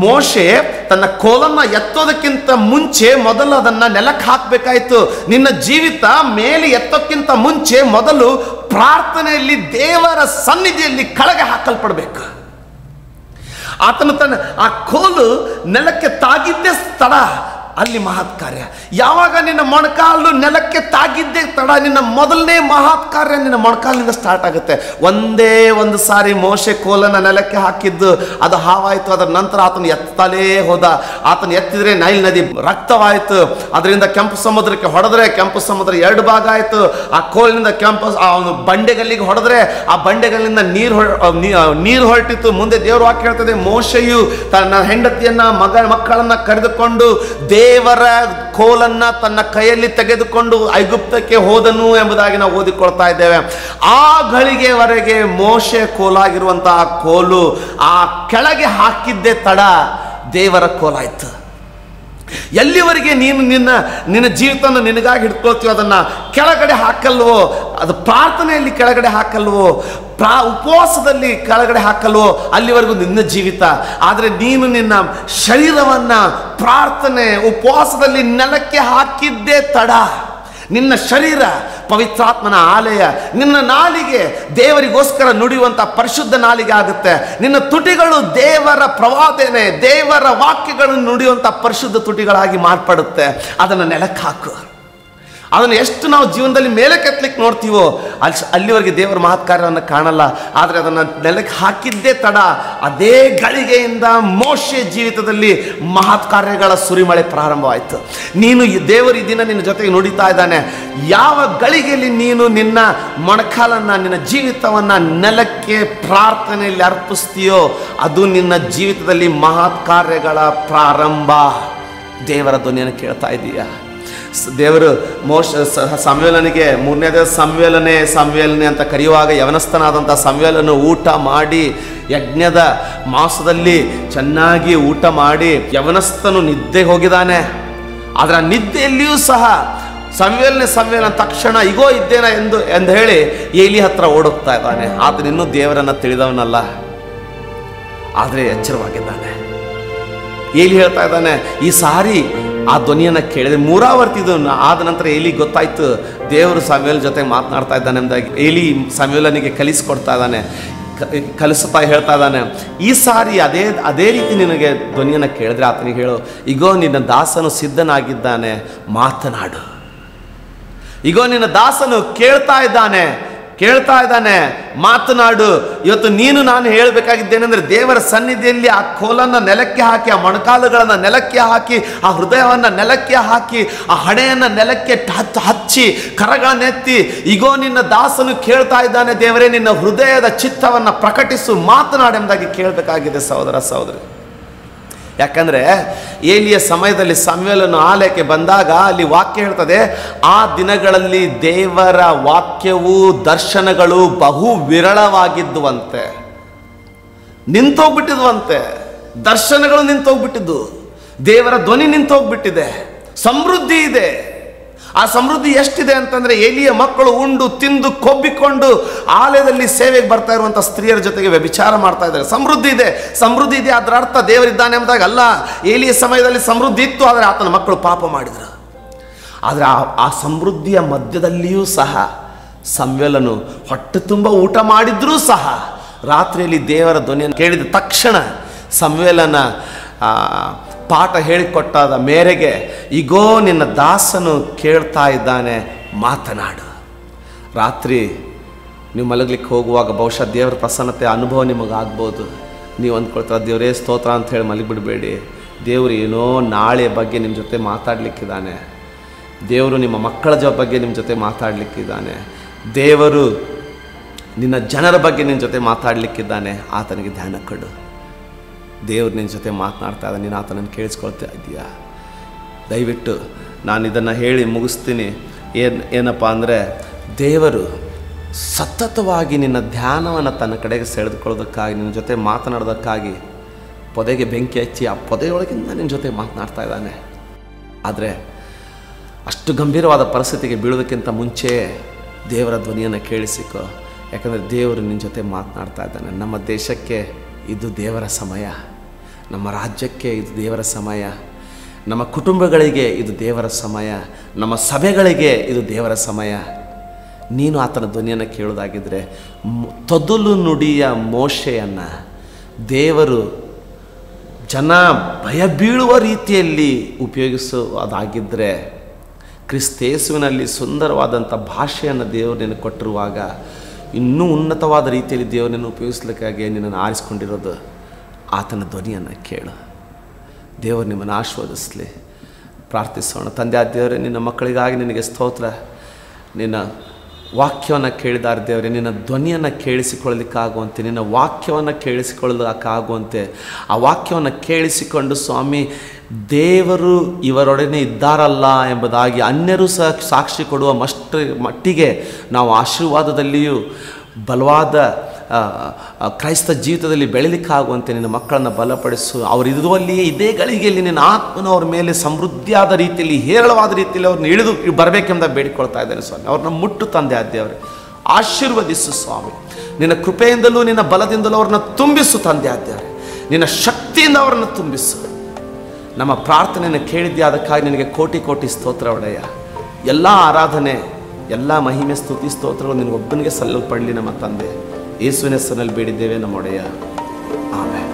ಮೋಶೆ ತನ್ನ ಕೋಲನ್ನು ಎತ್ತೋದಕ್ಕಿಂತ ಮುಂಚೆ ಮೊದಲು ಅದನ್ನು ನೆಲಕ್ಕೆ ಹಾಕಬೇಕಾಯ್ತು. ನಿನ್ನ ಜೀವಿತ ಮೇಲೆ ಎತ್ತೋಕ್ಕಿಂತ ಮುಂಚೆ ಮೊದಲು ಪ್ರಾರ್ಥನೆಯಲ್ಲಿ ದೇವರ ಸನ್ನಿಧಿಯಲ್ಲಿ ಕೆಳಗೆ ಹಾಕಲ್ಪಡಬೇಕು. ಆತನು ತನ್ನ ಆ ಕೋಲು ನೆಲಕ್ಕೆ ತಾಗಿದ್ದೇ ತಡ ಅಲ್ಲಿ ಮಹತ್ ಕಾರ್ಯ. ಯಾವಾಗ ನಿನ್ನ ಮೊಣಕಾಲು ನೆಲಕ್ಕೆ ತಾಗಿದ್ದೇ ತಡ, ನಿನ್ನ ಮೊದಲನೇ ಮಹತ್ ಕಾರ್ಯ ನಿನ್ನ ಮೊಣಕಾಲಿನಿಂದ ಸ್ಟಾರ್ಟ್ ಆಗುತ್ತೆ. ಒಂದೇ ಒಂದು ಸಾರಿ ಮೋಶೆ ಕೋಲನ್ನು ನೆಲಕ್ಕೆ ಹಾಕಿದ್ದು ಅದು ಹಾವಾಯಿತು. ಅದರ ನಂತರ ಆತನು ಎತ್ತಲೇ ಹೋದ. ಆತನು ಎತ್ತಿದ್ರೆ ನೈಲ್ ನದಿ ರಕ್ತವಾಯಿತು. ಅದರಿಂದ ಕೆಂಪು ಸಮುದ್ರಕ್ಕೆ ಹೊಡೆದ್ರೆ ಕೆಂಪು ಸಮುದ್ರ 2 ಭಾಗ ಆಯಿತು. ಆ ಕೋಲಿನಿಂದ ಅವನು ಬಂಡೆಗಲ್ಲಿಗೆ ಹೊಡೆದ್ರೆ ಆ ಬಂಡೆಗಲ್ಲಿಂದ ನೀರು ಹೊರಟಿತ್ತು. ಮುಂದೆ ದೇವರು ವಾಕ್ಯ ಹೇಳ್ತದೆ, ಮೋಶೆಯು ತನ್ನ ಹೆಂಡತಿಯನ್ನ ಮಕ್ಕಳನ್ನ ಕರೆದುಕೊಂಡು ದೇವರ ಕೋಲನ್ನ ತನ್ನ ಕೈಯಲ್ಲಿ ತೆಗೆದುಕೊಂಡು ಐಗುಪ್ತಕ್ಕೆ ಹೋದನು ಎಂಬುದಾಗಿ ನಾವು ಓದಿಕೊಳ್ತಾ ಇದ್ದೇವೆ. ಆ ಗಳಿಗೆವರೆಗೆ ಮೋಶೆ ಕೋಲಾಗಿರುವಂತಹ ಕೋಲು ಆ ಕೆಳಗೆ ಹಾಕಿದ್ದೇ ತಡ ದೇವರ ಕೋಲಾಯ್ತು. ಎಲ್ಲಿವರೆಗೆ ನೀನು ನಿನ್ನ ಜೀವಿತವನ್ನು ನಿನಗಾಗಿ ಹಿಡ್ಕೊಳ್ತೀವೋ ಅದನ್ನು ಕೆಳಗಡೆ ಹಾಕಲ್ವೋ, ಅದು ಪ್ರಾರ್ಥನೆಯಲ್ಲಿ ಕೆಳಗಡೆ ಹಾಕಲ್ವೋ, ಉಪವಾಸದಲ್ಲಿ ಕೆಳಗಡೆ ಹಾಕಲ್ವೋ, ಅಲ್ಲಿವರೆಗೂ ನಿನ್ನ ಜೀವಿತ. ಆದರೆ ನೀನು ನಿನ್ನ ಶರೀರವನ್ನು ಪ್ರಾರ್ಥನೆ ಉಪವಾಸದಲ್ಲಿ ನೆಲಕ್ಕೆ ಹಾಕಿದ್ದೇ ತಡ. ನಿನ್ನ ಶರೀರ ಪವಿತ್ರಾತ್ಮನ ಆಲಯ. ನಿನ್ನ ನಾಲಿಗೆ ದೇವರಿಗೋಸ್ಕರ ನುಡಿಯುವಂಥ ಪರಿಶುದ್ಧ ನಾಲಿಗೆ ಆಗುತ್ತೆ. ನಿನ್ನ ತುಟಿಗಳು ದೇವರ ಪ್ರವಾದನೆ, ದೇವರ ವಾಕ್ಯಗಳನ್ನು ನುಡಿಯುವಂಥ ಪರಿಶುದ್ಧ ತುಟಿಗಳಾಗಿ ಮಾರ್ಪಡುತ್ತೆ. ಅದನ್ನು ನೆಲಕ್ಕೆ ಹಾಕು. ಅದನ್ನು ಎಷ್ಟು ನಾವು ಜೀವನದಲ್ಲಿ ಮೇಲೆ ಕೆತ್ತಲಿಕ್ಕೆ ನೋಡ್ತೀವೋ ಅಲ್ಲಿವರೆಗೆ ದೇವರ ಮಹತ್ಕಾರ್ಯವನ್ನು ಕಾಣಲ್ಲ. ಆದರೆ ಅದನ್ನು ನೆಲಕ್ಕೆ ಹಾಕಿದ್ದೇ ತಡ. ಅದೇ ಗಳಿಗೆಯಿಂದ ಮೋಶೆ ಜೀವಿತದಲ್ಲಿ ಮಹತ್ಕಾರ್ಯಗಳ ಸುರಿಮಳೆ ಪ್ರಾರಂಭವಾಯಿತು. ನೀನು ದೇವರು ಈ ದಿನ ನಿನ್ನ ಜೊತೆಗೆ ನುಡಿತಾ ಇದ್ದಾನೆ. ಯಾವ ಗಳಿಗೆಯಲ್ಲಿ ನೀನು ನಿನ್ನ ಮೊಣಕಾಲನ್ನು, ನಿನ್ನ ಜೀವಿತವನ್ನು ನೆಲಕ್ಕೆ ಪ್ರಾರ್ಥನೆಯಲ್ಲಿ ಅರ್ಪಿಸ್ತೀಯೋ ಅದು ನಿನ್ನ ಜೀವಿತದಲ್ಲಿ ಮಹತ್ಕಾರ್ಯಗಳ ಪ್ರಾರಂಭ. ದೇವರ ಧ್ವನಿಯನ್ನು ಕೇಳ್ತಾ ಇದೀಯಾ? ದೇವರು ಸಂವೇಲನಿಗೆ 3ನೇ ಸಂವೇಲನೆ ಅಂತ ಕರೆಯುವಾಗ ಯವನಸ್ಥನಾದಂಥ ಸಂವೇಲನು ಊಟ ಮಾಡಿ ಯಜ್ಞದ ಮಾಸದಲ್ಲಿ ಚೆನ್ನಾಗಿ ಊಟ ಮಾಡಿ ಯವನಸ್ಥನು ನಿದ್ದೆ ಹೋಗಿದ್ದಾನೆ. ಆದರೆ ಆ ನಿದ್ದೆಯಲ್ಲಿಯೂ ಸಹ ಸಂವೇಲನ ತಕ್ಷಣ ಇಗೋ ಇದ್ದೇನೆ ಎಂದು ಹೇಳಿ ಏಲಿ ಹತ್ರ ಓಡೋಗ್ತಾ ಇದ್ದಾನೆ. ಆತನು ಇನ್ನೂ ದೇವರನ್ನು ತಿಳಿದವನಲ್ಲ, ಆದರೆ ಎಚ್ಚರವಾಗಿದ್ದಾನೆ. ಏಲಿ ಹೇಳ್ತಾ ಇದ್ದಾನೆ, ಈ ಸಾರಿ ಆ ಧ್ವನಿಯನ್ನು ಕೇಳಿದೆ. 3 ಆದ ನಂತರ ಏಲಿ ಗೊತ್ತಾಯ್ತು ದೇವರು ಸಮುವೇಲನ ಜೊತೆ ಮಾತನಾಡ್ತಾ ಇದ್ದಾನೆ ಎಂಬುದಾಗಿ. ಏಲಿ ಸಮುವೇಲನಿಗೆ ಕಲಿಸ್ಕೊಡ್ತಾ ಇದ್ದಾನೆ, ಕಲಿಸ್ತಾ ಹೇಳ್ತಾ ಇದ್ದಾನೆ, ಈ ಸಾರಿ ಅದೇ ರೀತಿ ನಿನಗೆ ಧ್ವನಿಯನ್ನು ಕೇಳಿದ್ರೆ ಆತನಿಗೆ ಹೇಳು, ಇಗೋ ನಿನ್ನ ದಾಸನು ಸಿದ್ಧನಾಗಿದ್ದಾನೆ, ಮಾತನಾಡು. ಇಗೋ ನಿನ್ನ ದಾಸನು ಕೇಳ್ತಾ ಇದ್ದಾನೆ, ಮಾತನಾಡು. ಇವತ್ತು ನಾನು ಹೇಳಬೇಕಾಗಿದ್ದೇನೆಂದರೆ ದೇವರ ಸನ್ನಿಧಿಯಲ್ಲಿ ಆ ಕೋಲನ್ನು ನೆಲಕ್ಕೆ ಹಾಕಿ, ಆ ಮೊಣಕಾಲುಗಳನ್ನು ನೆಲಕ್ಕೆ ಹಾಕಿ, ಆ ಹೃದಯವನ್ನು ನೆಲಕ್ಕೆ ಹಾಕಿ, ಆ ಹಣೆಯನ್ನು ನೆಲಕ್ಕೆ ಹಚ್ಚಿ, ಕರಗಳನ್ನೆತ್ತಿ, ಇಗೋ ನಿನ್ನ ದಾಸನು ಕೇಳ್ತಾ ಇದ್ದಾನೆ, ದೇವರೇ ನಿನ್ನ ಹೃದಯದ ಚಿತ್ತವನ್ನು ಪ್ರಕಟಿಸು, ಮಾತನಾಡೆಂಬುದಾಗಿ ಕೇಳಬೇಕಾಗಿದೆ ಸಹೋದರ ಸಹೋದರಿ. ಯಾಕಂದರೆ ಏಲಿಯ ಸಮಯದಲ್ಲಿ ಸಮುವೇಲನು ಆಲಯಕ್ಕೆ ಬಂದಾಗ ಅಲ್ಲಿ ವಾಕ್ಯ ಹೇಳ್ತದೆ, ಆ ದಿನಗಳಲ್ಲಿ ದೇವರ ವಾಕ್ಯವು ದರ್ಶನಗಳು ಬಹು ವಿರಳವಾಗಿದ್ದುವಂತೆ, ನಿಂತೋಗ್ಬಿಟ್ಟಿದ್ವಂತೆ. ದರ್ಶನಗಳು ನಿಂತೋಗ್ಬಿಟ್ಟಿದ್ದು, ದೇವರ ಧ್ವನಿ ನಿಂತೋಗ್ಬಿಟ್ಟಿದೆ. ಸಮೃದ್ಧಿ ಇದೆ. ಆ ಸಮೃದ್ಧಿ ಎಷ್ಟಿದೆ ಅಂತಂದರೆ ಏಲಿಯ ಮಕ್ಕಳು ಉಂಡು ತಿಂದು ಕೊಬ್ಬಿಕೊಂಡು ಆಲಯದಲ್ಲಿ ಸೇವೆಗೆ ಬರ್ತಾ ಇರುವಂಥ ಸ್ತ್ರೀಯರ ಜೊತೆಗೆ ವ್ಯಭಿಚಾರ ಮಾಡ್ತಾ ಇದ್ದಾರೆ. ಸಮೃದ್ಧಿ ಇದೆ. ಅದರ ಅರ್ಥ ದೇವರಿದ್ದಾನೆ ಎಂಬುದಾಗಿ ಅಲ್ಲ. ಏಲಿಯ ಸಮಯದಲ್ಲಿ ಸಮೃದ್ಧಿ ಇತ್ತು, ಆದರೆ ಆತನ ಮಕ್ಕಳು ಪಾಪ ಮಾಡಿದರು. ಆದರೆ ಆ ಸಮೃದ್ಧಿಯ ಮಧ್ಯದಲ್ಲಿಯೂ ಸಹ ಸಮುವೇಲನು ಹೊಟ್ಟೆ ತುಂಬ ಊಟ ಮಾಡಿದ್ರೂ ಸಹ ರಾತ್ರಿಯಲ್ಲಿ ದೇವರ ಧ್ವನಿಯನ್ನು ಕೇಳಿದ ತಕ್ಷಣ ಸಮುವೇಲನ ಪಾಠ ಹೇಳಿಕೊಟ್ಟಾದ ಮೇರೆಗೆ ಈಗೋ ನಿನ್ನ ದಾಸನು ಕೇಳ್ತಾ ಇದ್ದಾನೆ, ಮಾತನಾಡು. ರಾತ್ರಿ ನೀವು ಮಲಗಲಿಕ್ಕೆ ಹೋಗುವಾಗ ಬಹುಶಃ ದೇವರ ಪ್ರಸನ್ನತೆ ಅನುಭವ ನಿಮಗಾಗ್ಬೋದು. ನೀವು ಅಂದ್ಕೊಳ್ತಾರೆ ದೇವರೇ ಸ್ತೋತ್ರ ಅಂತ ಹೇಳಿ ಮಲಗಿಬಿಡಬೇಡಿ. ದೇವರು ಏನೋ ನಾಳೆ ಬಗ್ಗೆ ನಿಮ್ಮ ಜೊತೆ ಮಾತಾಡಲಿಕ್ಕಿದ್ದಾನೆ. ದೇವರು ನಿಮ್ಮ ಮಕ್ಕಳ ಬಗ್ಗೆ ನಿಮ್ಮ ಜೊತೆ ಮಾತಾಡಲಿಕ್ಕಿದ್ದಾನೆ. ದೇವರು ನಿನ್ನ ಜನರ ಬಗ್ಗೆ ನಿನ್ನ ಜೊತೆ ಮಾತಾಡಲಿಕ್ಕಿದ್ದಾನೆ. ಆತನಿಗೆ ಧ್ಯಾನ ಕೊಡು. ದೇವರು ನಿನ್ನ ಜೊತೆ ಮಾತನಾಡ್ತಾ ಇದ್ದಾನೆ, ನೀನು ಆತನನ್ನು ಕೇಳಿಸ್ಕೊಳ್ತಾ ಇದೆಯಾ? ದಯವಿಟ್ಟು ನಾನು ಇದನ್ನು ಹೇಳಿ ಮುಗಿಸ್ತೀನಿ. ಏನಪ್ಪ ಅಂದರೆ, ದೇವರು ಸತತವಾಗಿ ನಿನ್ನ ಧ್ಯಾನವನ್ನು ತನ್ನ ಕಡೆಗೆ ಸೆಳೆದುಕೊಳ್ಳೋದಕ್ಕಾಗಿ, ನಿನ್ನ ಜೊತೆ ಮಾತನಾಡೋದಕ್ಕಾಗಿ ಪೊದೆಗೆ ಬೆಂಕಿ ಹಚ್ಚಿ ಆ ಪೊದೆಯೊಳಗಿಂದ ನಿನ್ನ ಜೊತೆ ಮಾತನಾಡ್ತಾ ಇದ್ದಾನೆ. ಆದರೆ ಅಷ್ಟು ಗಂಭೀರವಾದ ಪರಿಸ್ಥಿತಿಗೆ ಬೀಳೋದಕ್ಕಿಂತ ಮುಂಚೆ ದೇವರ ಧ್ವನಿಯನ್ನು ಕೇಳಿಸಿಕೊ. ಯಾಕಂದರೆ ದೇವರು ನಿನ್ನ ಜೊತೆ ಮಾತನಾಡ್ತಾ ಇದ್ದಾನೆ. ನಮ್ಮ ದೇಶಕ್ಕೆ ಇದು ದೇವರ ಸಮಯ, ನಮ್ಮ ರಾಜ್ಯಕ್ಕೆ ಇದು ದೇವರ ಸಮಯ, ನಮ್ಮ ಕುಟುಂಬಗಳಿಗೆ ಇದು ದೇವರ ಸಮಯ, ನಮ್ಮ ಸಭೆಗಳಿಗೆ ಇದು ದೇವರ ಸಮಯ. ನೀನು ಆತನ ಧ್ವನಿಯನ್ನು ಕೇಳೋದಾಗಿದ್ದರೆ, ತೊದಲು ನುಡಿಯ ಮೋಶೆಯನ್ನು ದೇವರು ಜನ ಭಯ ಬೀಳುವ ರೀತಿಯಲ್ಲಿ ಉಪಯೋಗಿಸುವುದಾಗಿದ್ದರೆ, ಕ್ರಿಸ್ತೇಸುವಿನಲ್ಲಿ ಸುಂದರವಾದಂಥ ಭಾಷೆಯನ್ನು ದೇವರು ನಿನಗೆ ಕೊಟ್ಟಿರುವಾಗ ಇನ್ನೂ ಉನ್ನತವಾದ ರೀತಿಯಲ್ಲಿ ದೇವರನ್ನು ಉಪಯೋಗಿಸ್ಲಿಕ್ಕಾಗಿ ನಿನ್ನನ್ನು ಆರಿಸ್ಕೊಂಡಿರೋದು. ಆತನ ಧ್ವನಿಯನ್ನು ಕೇಳು. ದೇವರು ನಿಮ್ಮನ್ನು ಆಶೀರ್ವದಿಸಲಿ. ಪ್ರಾರ್ಥಿಸೋಣ. ತಂದೆ ದೇವರೇ, ನಿನ್ನ ಮಕ್ಕಳಿಗಾಗಿ ನಿನಗೆ ಸ್ತೋತ್ರ. ನಿನ್ನ ವಾಕ್ಯವನ್ನು ಕೇಳಿದಾರೆ ದೇವರೇ, ನಿನ್ನ ಧ್ವನಿಯನ್ನು ಕೇಳಿಸಿಕೊಳ್ಳಲಿಕ್ಕಾಗುವಂತೆ, ನಿನ್ನ ವಾಕ್ಯವನ್ನು ಕೇಳಿಸಿಕೊಳ್ಳಲಿಕ್ಕಾಗುವಂತೆ, ಆ ವಾಕ್ಯವನ್ನು ಕೇಳಿಸಿಕೊಂಡು ಸ್ವಾಮಿ ದೇವರು ಇವರೊಡನೆ ಇದ್ದಾರಲ್ಲ ಎಂಬುದಾಗಿ ಅನ್ಯರು ಸಹ ಸಾಕ್ಷಿ ಕೊಡುವ ಮಟ್ಟಿಗೆ ನಾವು ಆಶೀರ್ವಾದದಲ್ಲಿಯೂ ಬಲವಾದ ಕ್ರೈಸ್ತ ಜೀವಿತದಲ್ಲಿ ಬೆಳೀಲಿಕ್ಕಾಗುವಂತೆ ನಿನ್ನ ಮಕ್ಕಳನ್ನು ಬಲಪಡಿಸು. ಅವರಿರುವಲ್ಲಿಯೇ ಇದೇ ಗಳಿಗೆಯಲ್ಲಿ ನಿನ್ನ ಆತ್ಮನ ಅವ್ರ ಮೇಲೆ ಸಮೃದ್ಧಿಯಾದ ರೀತಿಯಲ್ಲಿ, ಹೇರಳವಾದ ರೀತಿಯಲ್ಲಿ ಅವ್ರನ್ನ ಇಳಿದು ಬರಬೇಕೆಂದ ಬೇಡಿಕೊಳ್ತಾ ಇದ್ದೇನೆ ಸ್ವಾಮಿ. ಅವ್ರನ್ನ ಮುಟ್ಟು ತಂದೆ ಆದ್ಯವ್ರೆ, ಆಶೀರ್ವದಿಸು ಸ್ವಾಮಿ. ನಿನ್ನ ಕೃಪೆಯಿಂದಲೂ ನಿನ್ನ ಬಲದಿಂದಲೂ ಅವ್ರನ್ನ ತುಂಬಿಸು ತಂದೆ ಆದ್ಯವ್ರೆ. ನಿನ್ನ ಶಕ್ತಿಯಿಂದ ಅವರನ್ನು ತುಂಬಿಸು. ನಮ್ಮ ಪ್ರಾರ್ಥನೆಯನ್ನು ಕೇಳಿದ್ದೆ, ಅದಕ್ಕಾಗಿ ನಿನಗೆ ಕೋಟಿ ಕೋಟಿ ಸ್ತೋತ್ರ ಒಡೆಯ. ಎಲ್ಲ ಆರಾಧನೆ, ಎಲ್ಲ ಮಹಿಮೆ, ಸ್ತುತಿ, ಸ್ತೋತ್ರಗಳು ನಿನಗೊಬ್ಬನಿಗೆ ಸಲ್ಲಲ್ಪಡಲಿ ನಮ್ಮ ತಂದೆ. ಯೇಸುವಿನ ಹೆಸರಿನಲ್ಲಿ ಬೇಡಿದ್ದೇವೆ ನಮ್ಮ ಒಡೆಯ. ಆಮೆನ್.